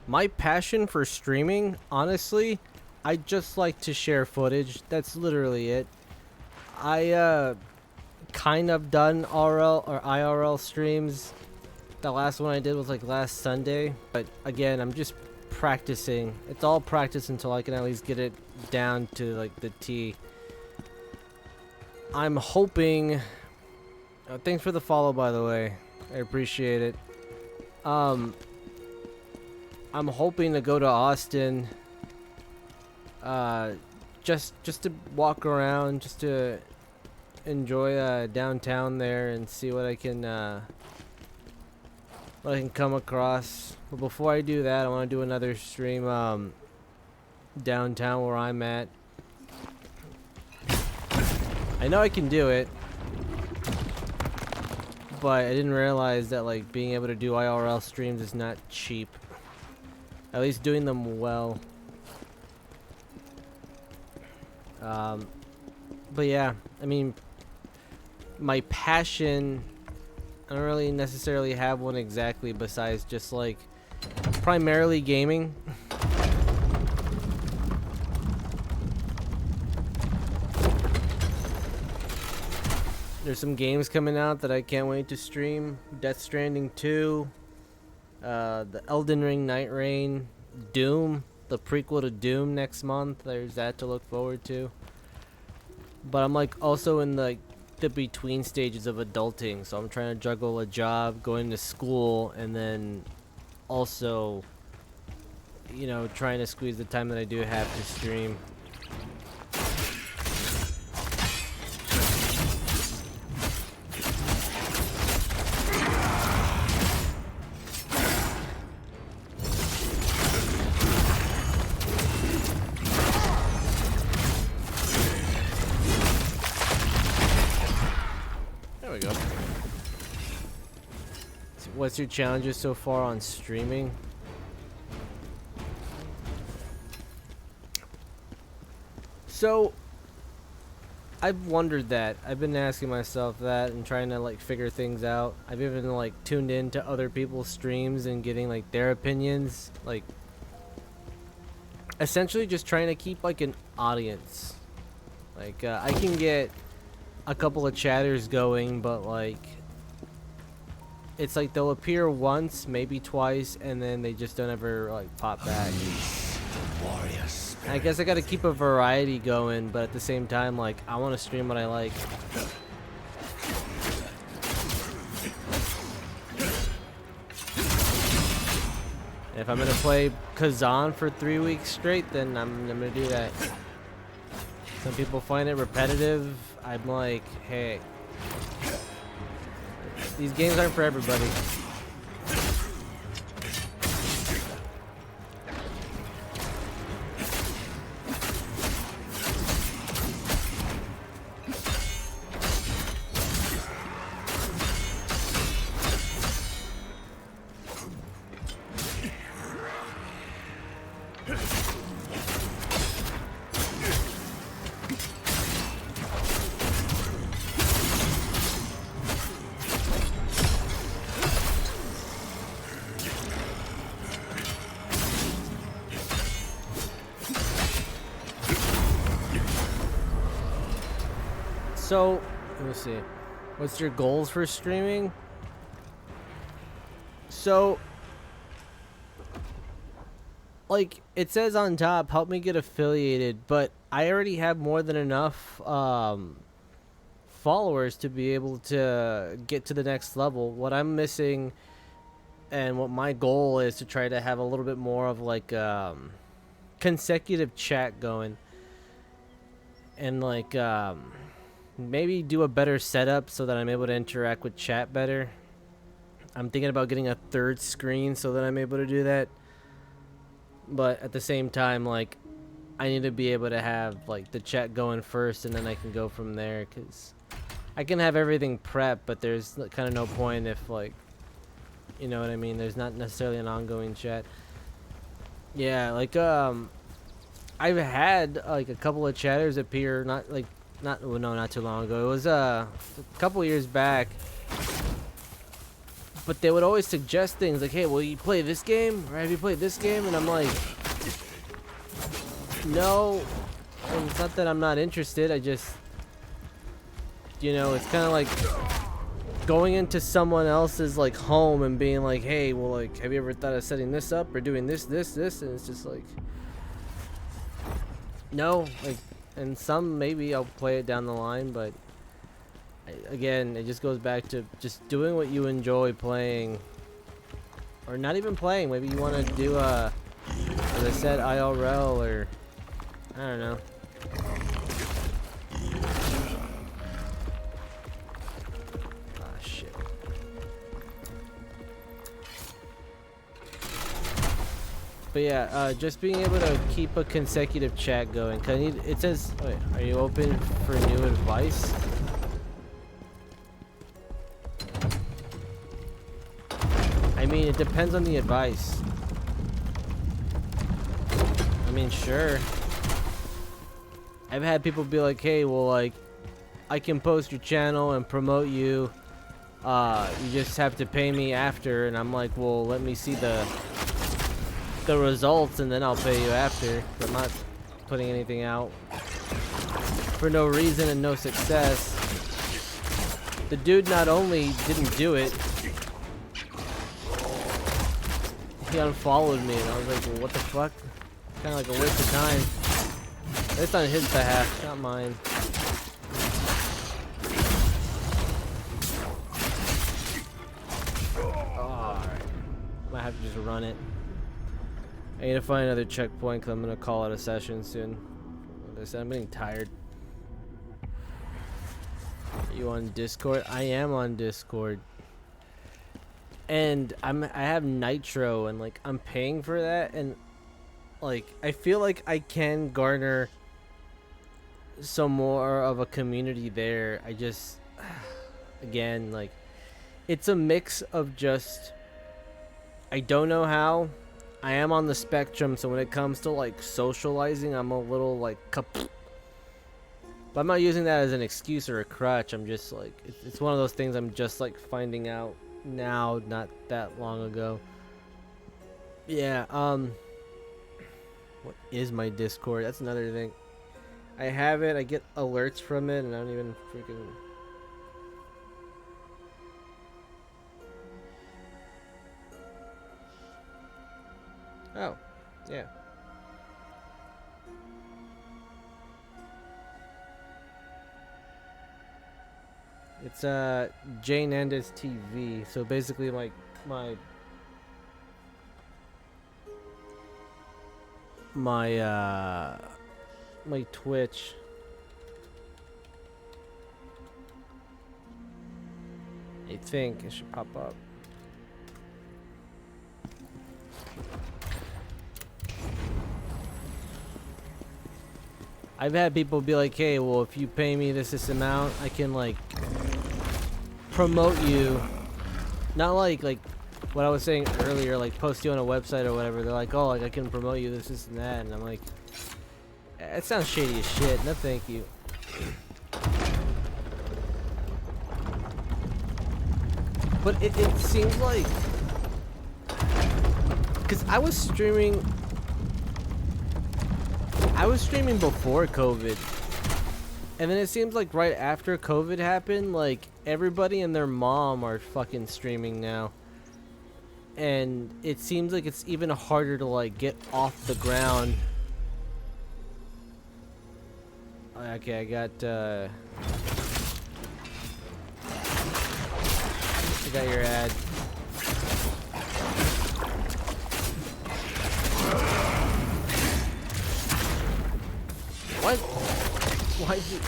My passion for streaming, honestly, I just like to share footage. That's literally it. I kind of done RL or IRL streams. The last one I did was like last Sunday, but again, I'm just practicing. It's all practice until I can at least get it down to like the T. I'm hoping. Thanks for the follow, by the way. I appreciate it. I'm hoping to go to Austin, just to walk around, just to enjoy downtown there and see what I can come across. But before I do that, I want to do another stream downtown where I'm at. I know I can do it, but I didn't realize that like being able to do IRL streams is not cheap. At least doing them well. But yeah, I mean, my passion, I don't really necessarily have one exactly besides just like primarily gaming. There's some games coming out that I can't wait to stream. Death Stranding 2. The Elden Ring Night Rain, Doom, the prequel to Doom next month. There's that to look forward to. But I'm like also in the between stages of adulting, so I'm trying to juggle a job, going to school, and then also, you know, trying to squeeze the time that I do have to stream. What's your challenges so far on streaming? So, I've wondered that. I've been asking myself that and trying to like figure things out. I've even like tuned in to other people's streams and getting like their opinions. Like, essentially just trying to keep like an audience. Like I can get a couple of chatters going, but like it's like they'll appear once, maybe twice, and then they just don't ever like pop back. I guess I gotta keep a variety going, but at the same time, like I want to stream what I like. If I'm gonna play Khazan for 3 weeks straight, then I'm gonna do that. Some people find it repetitive. I'm like, hey, these games aren't for everybody. So, let me see. What's your goals for streaming? So, like, it says on top, help me get affiliated, but I already have more than enough followers to be able to get to the next level. What I'm missing and what my goal is to try to have a little bit more of like consecutive chat going. And like maybe do a better setup so that I'm able to interact with chat better. I'm thinking about getting a third screen so that I'm able to do that. But at the same time, like, I need to be able to have like the chat going first, and then I can go from there, because I can have everything prepped, but there's kind of no point if, like, you know what I mean, there's not necessarily an ongoing chat. Yeah, like I've had like a couple of chatters appear, not too long ago. It was a couple years back, but they would always suggest things like, hey, will you play this game, or have you played this game? And I'm like, no. And it's not that I'm not interested, I just, you know, it's kind of like going into someone else's like home and being like, hey, well, like, have you ever thought of setting this up or doing this, and it's just like, no. Like, and some maybe I'll play it down the line, but again, it just goes back to just doing what you enjoy playing, or not even playing. Maybe you want to do as I said, IRL, or I don't know. Ah, shit. But yeah, just being able to keep a consecutive chat going. Cause it says, wait, are you open for new advice? I mean, it depends on the advice. I mean, sure. I've had people be like, hey, well, like, I can post your channel and promote you. You just have to pay me after. And I'm like, well, let me see the results, and then I'll pay you after. I'm not putting anything out for no reason and no success. The dude not only didn't do it, he unfollowed me, and I was like, well, what the fuck? Kind of like a waste of time. It's on his behalf, not mine. Alright. Might have to just run it. I need to find another checkpoint, because I'm going to call it a session soon. Like I said, I'm getting tired. Are you on Discord? I am on Discord. And I have Nitro, and like I'm paying for that, and like I feel like I can garner some more of a community there. I just, again, like, it's a mix of just, I don't know how. I am on the spectrum, so when it comes to like socializing, I'm a little like, but I'm not using that as an excuse or a crutch. I'm just like, it's one of those things I'm just like finding out now, not that long ago. Yeah, What is my Discord? That's another thing. I have it, I get alerts from it, and I don't even freaking... Oh, yeah. It's Jane Andes TV. So basically, like my Twitch. I think it should pop up. I've had people be like, hey, well, if you pay me this amount, I can like promote you. Not like what I was saying earlier, like post you on a website or whatever. They're like, oh, like I can promote you this and that, and I'm like, that sounds shady as shit. No, thank you. But it seems like, because I was streaming before COVID, and then it seems like right after COVID happened, like everybody and their mom are fucking streaming now, and it seems like it's even harder to like get off the ground. Okay, I got your ad. What? Why did you...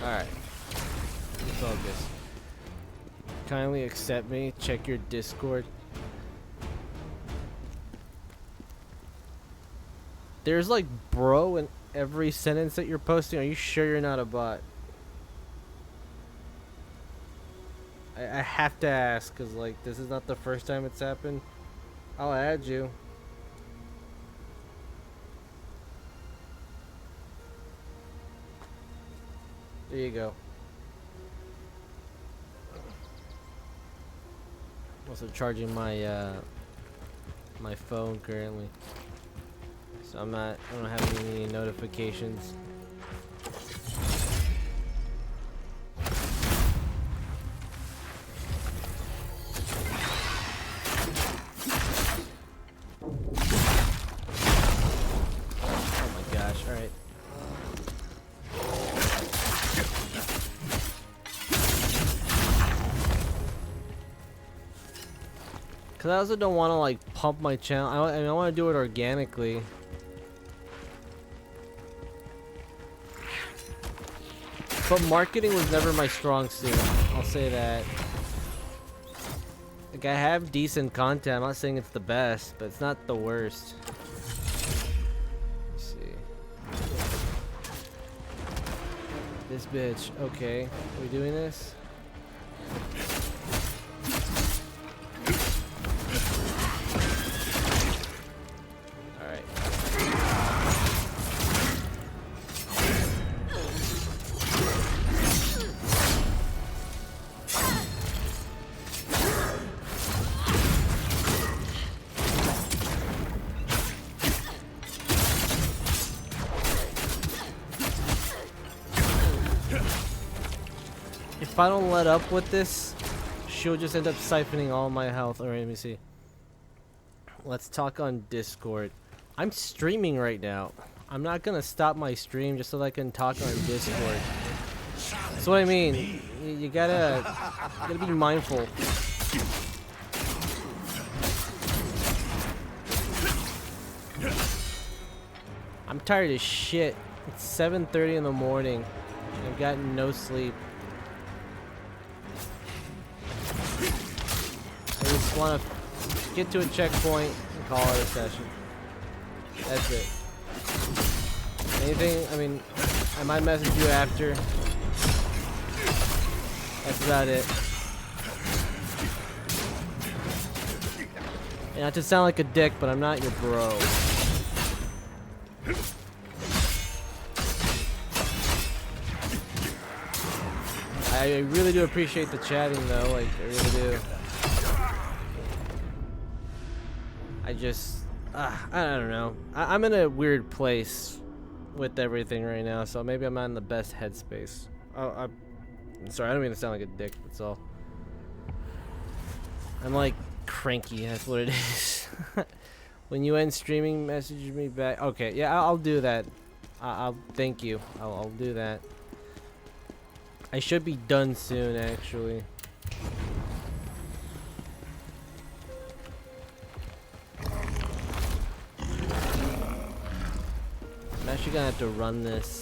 Alright. Focus. Kindly accept me. Check your Discord. There's like bro in every sentence that you're posting. Are you sure you're not a bot? I have to ask, because like this is not the first time it's happened. I'll add you. There you go. Also charging my my phone currently. So I don't have any notifications. Oh my gosh, alright. Cause I also don't want to like pump my channel. I want to do it organically. But marketing was never my strong suit. I'll say that. Like I have decent content. I'm not saying it's the best, but it's not the worst. Let's see. This bitch. Okay, are we doing this? If I don't let up with this, she'll just end up siphoning all my health. Alright, let me see. Let's talk on Discord. I'm streaming right now. I'm not gonna stop my stream just so that I can talk on Discord. That's what I mean. You gotta be mindful. I'm tired as shit. It's 7:30 in the morning. I've gotten no sleep. I just want to get to a checkpoint and call it a session. That's it. Anything, I mean, I might message you after. That's about it. And not to sound like a dick, but I'm not your bro. I really do appreciate the chatting though, like I really do. I just, I don't know. I'm in a weird place with everything right now, so maybe I'm not in the best headspace. I'm sorry, I don't mean to sound like a dick, that's all. I'm like cranky, that's what it is. When you end streaming, message me back. Okay, yeah, I'll do that. I'll thank you. I'll do that. I should be done soon, actually. I'm actually gonna have to run this.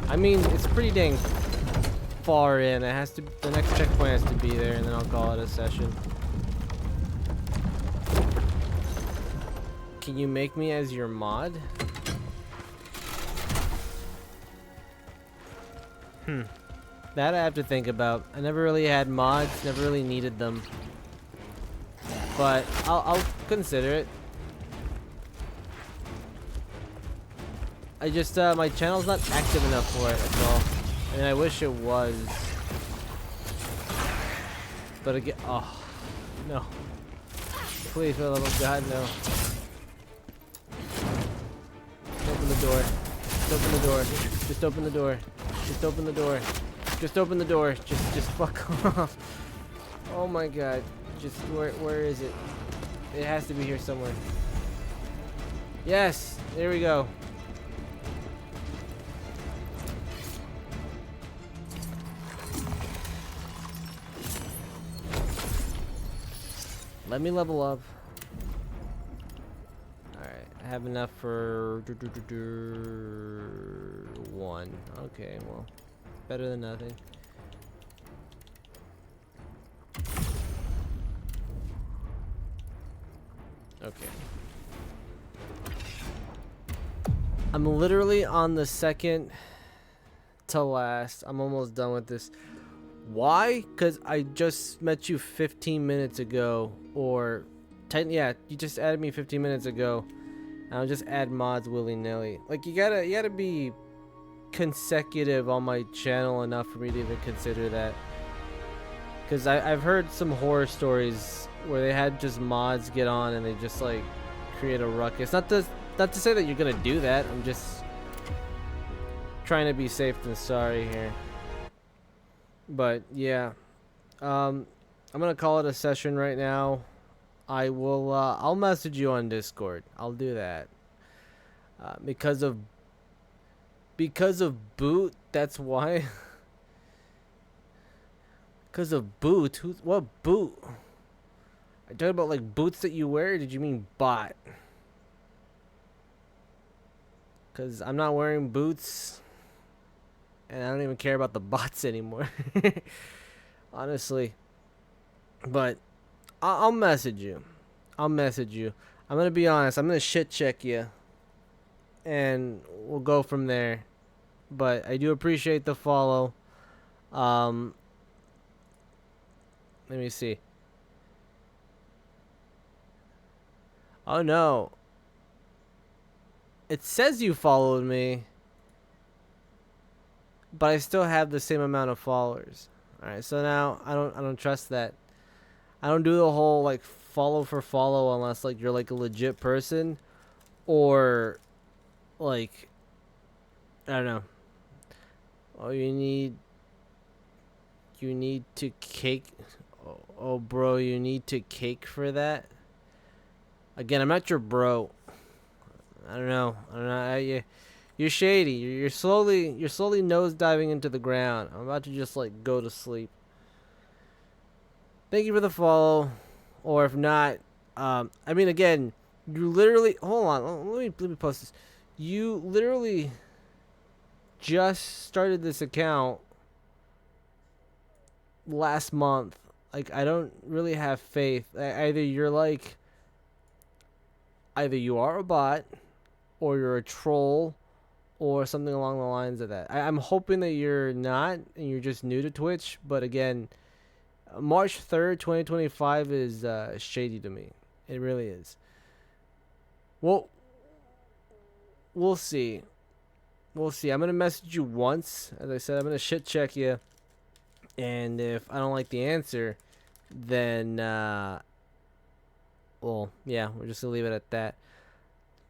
I mean, it's pretty dang far in. It has to. The next checkpoint has to be there, and then I'll call it a session. Can you make me as your mod? That I have to think about. I never really had mods. Never really needed them. But I'll consider it. I just, my channel's not active enough for it, that's all. I mean, I wish it was. But again, oh, no. Please, for the love of God, no. Open the door. Just open the door. Just open the door. Just open the door. Just open the door. Just fuck off. Oh my God. Just, where is it? It has to be here somewhere. Yes! There we go. Let me level up. Alright, I have enough for one. Okay, well, better than nothing. Okay. I'm literally on the second to last. I'm almost done with this. Why? Because I just met you 15 minutes ago, or 10, yeah, you just added me 15 minutes ago. I'll just add mods willy-nilly. Like, you gotta be consecutive on my channel enough for me to even consider that. Because I've heard some horror stories where they had just mods get on and they just like create a ruckus. Not to say that you're gonna do that. I'm just trying to be safe than sorry here. But yeah, I'm gonna call it a session right now. I will. I'll message you on Discord. I'll do that. Because of boot. That's why. Because of boot. What boot? I talking about like boots that you wear. Or did you mean bot? Because I'm not wearing boots. And I don't even care about the bots anymore. Honestly. But I'll message you. I'll message you. I'm going to be honest. I'm going to shit check you. And we'll go from there. But I do appreciate the follow. Let me see. Oh no. It says you followed me. But I still have the same amount of followers. Alright, so now I don't trust that. I don't do the whole like follow for follow unless like you're like a legit person, or like I don't know. Oh, you need to cake. Oh bro, you need to cake for that. Again, I'm not your bro. I don't know. You're shady. You're slowly nose diving into the ground. I'm about to just like go to sleep. Thank you for the follow, or if not, I mean, again, you literally hold on. Let me post this. You literally just started this account last month. Like, I don't really have faith. Either you are a bot, or you're a troll, or something along the lines of that. I'm hoping that you're not, and you're just new to Twitch. But again, March 3rd, 2025 is shady to me. It really is. Well, we'll see. We'll see. I'm going to message you once. As I said, I'm going to shit check you. And if I don't like the answer, then, well, yeah, we're just going to leave it at that.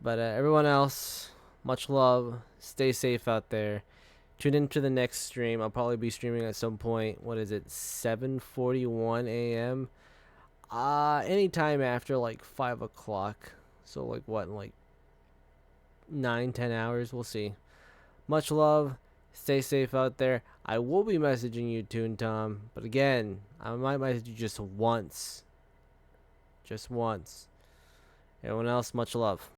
But everyone else, much love. Stay safe out there. Tune into the next stream. I'll probably be streaming at some point. What is it? 7:41 a.m. Anytime after like 5 o'clock. So like what? In like 9-10 hours. We'll see. Much love. Stay safe out there. I will be messaging you, Toon Tom. But again, I might message you just once. Just once. Everyone else, much love.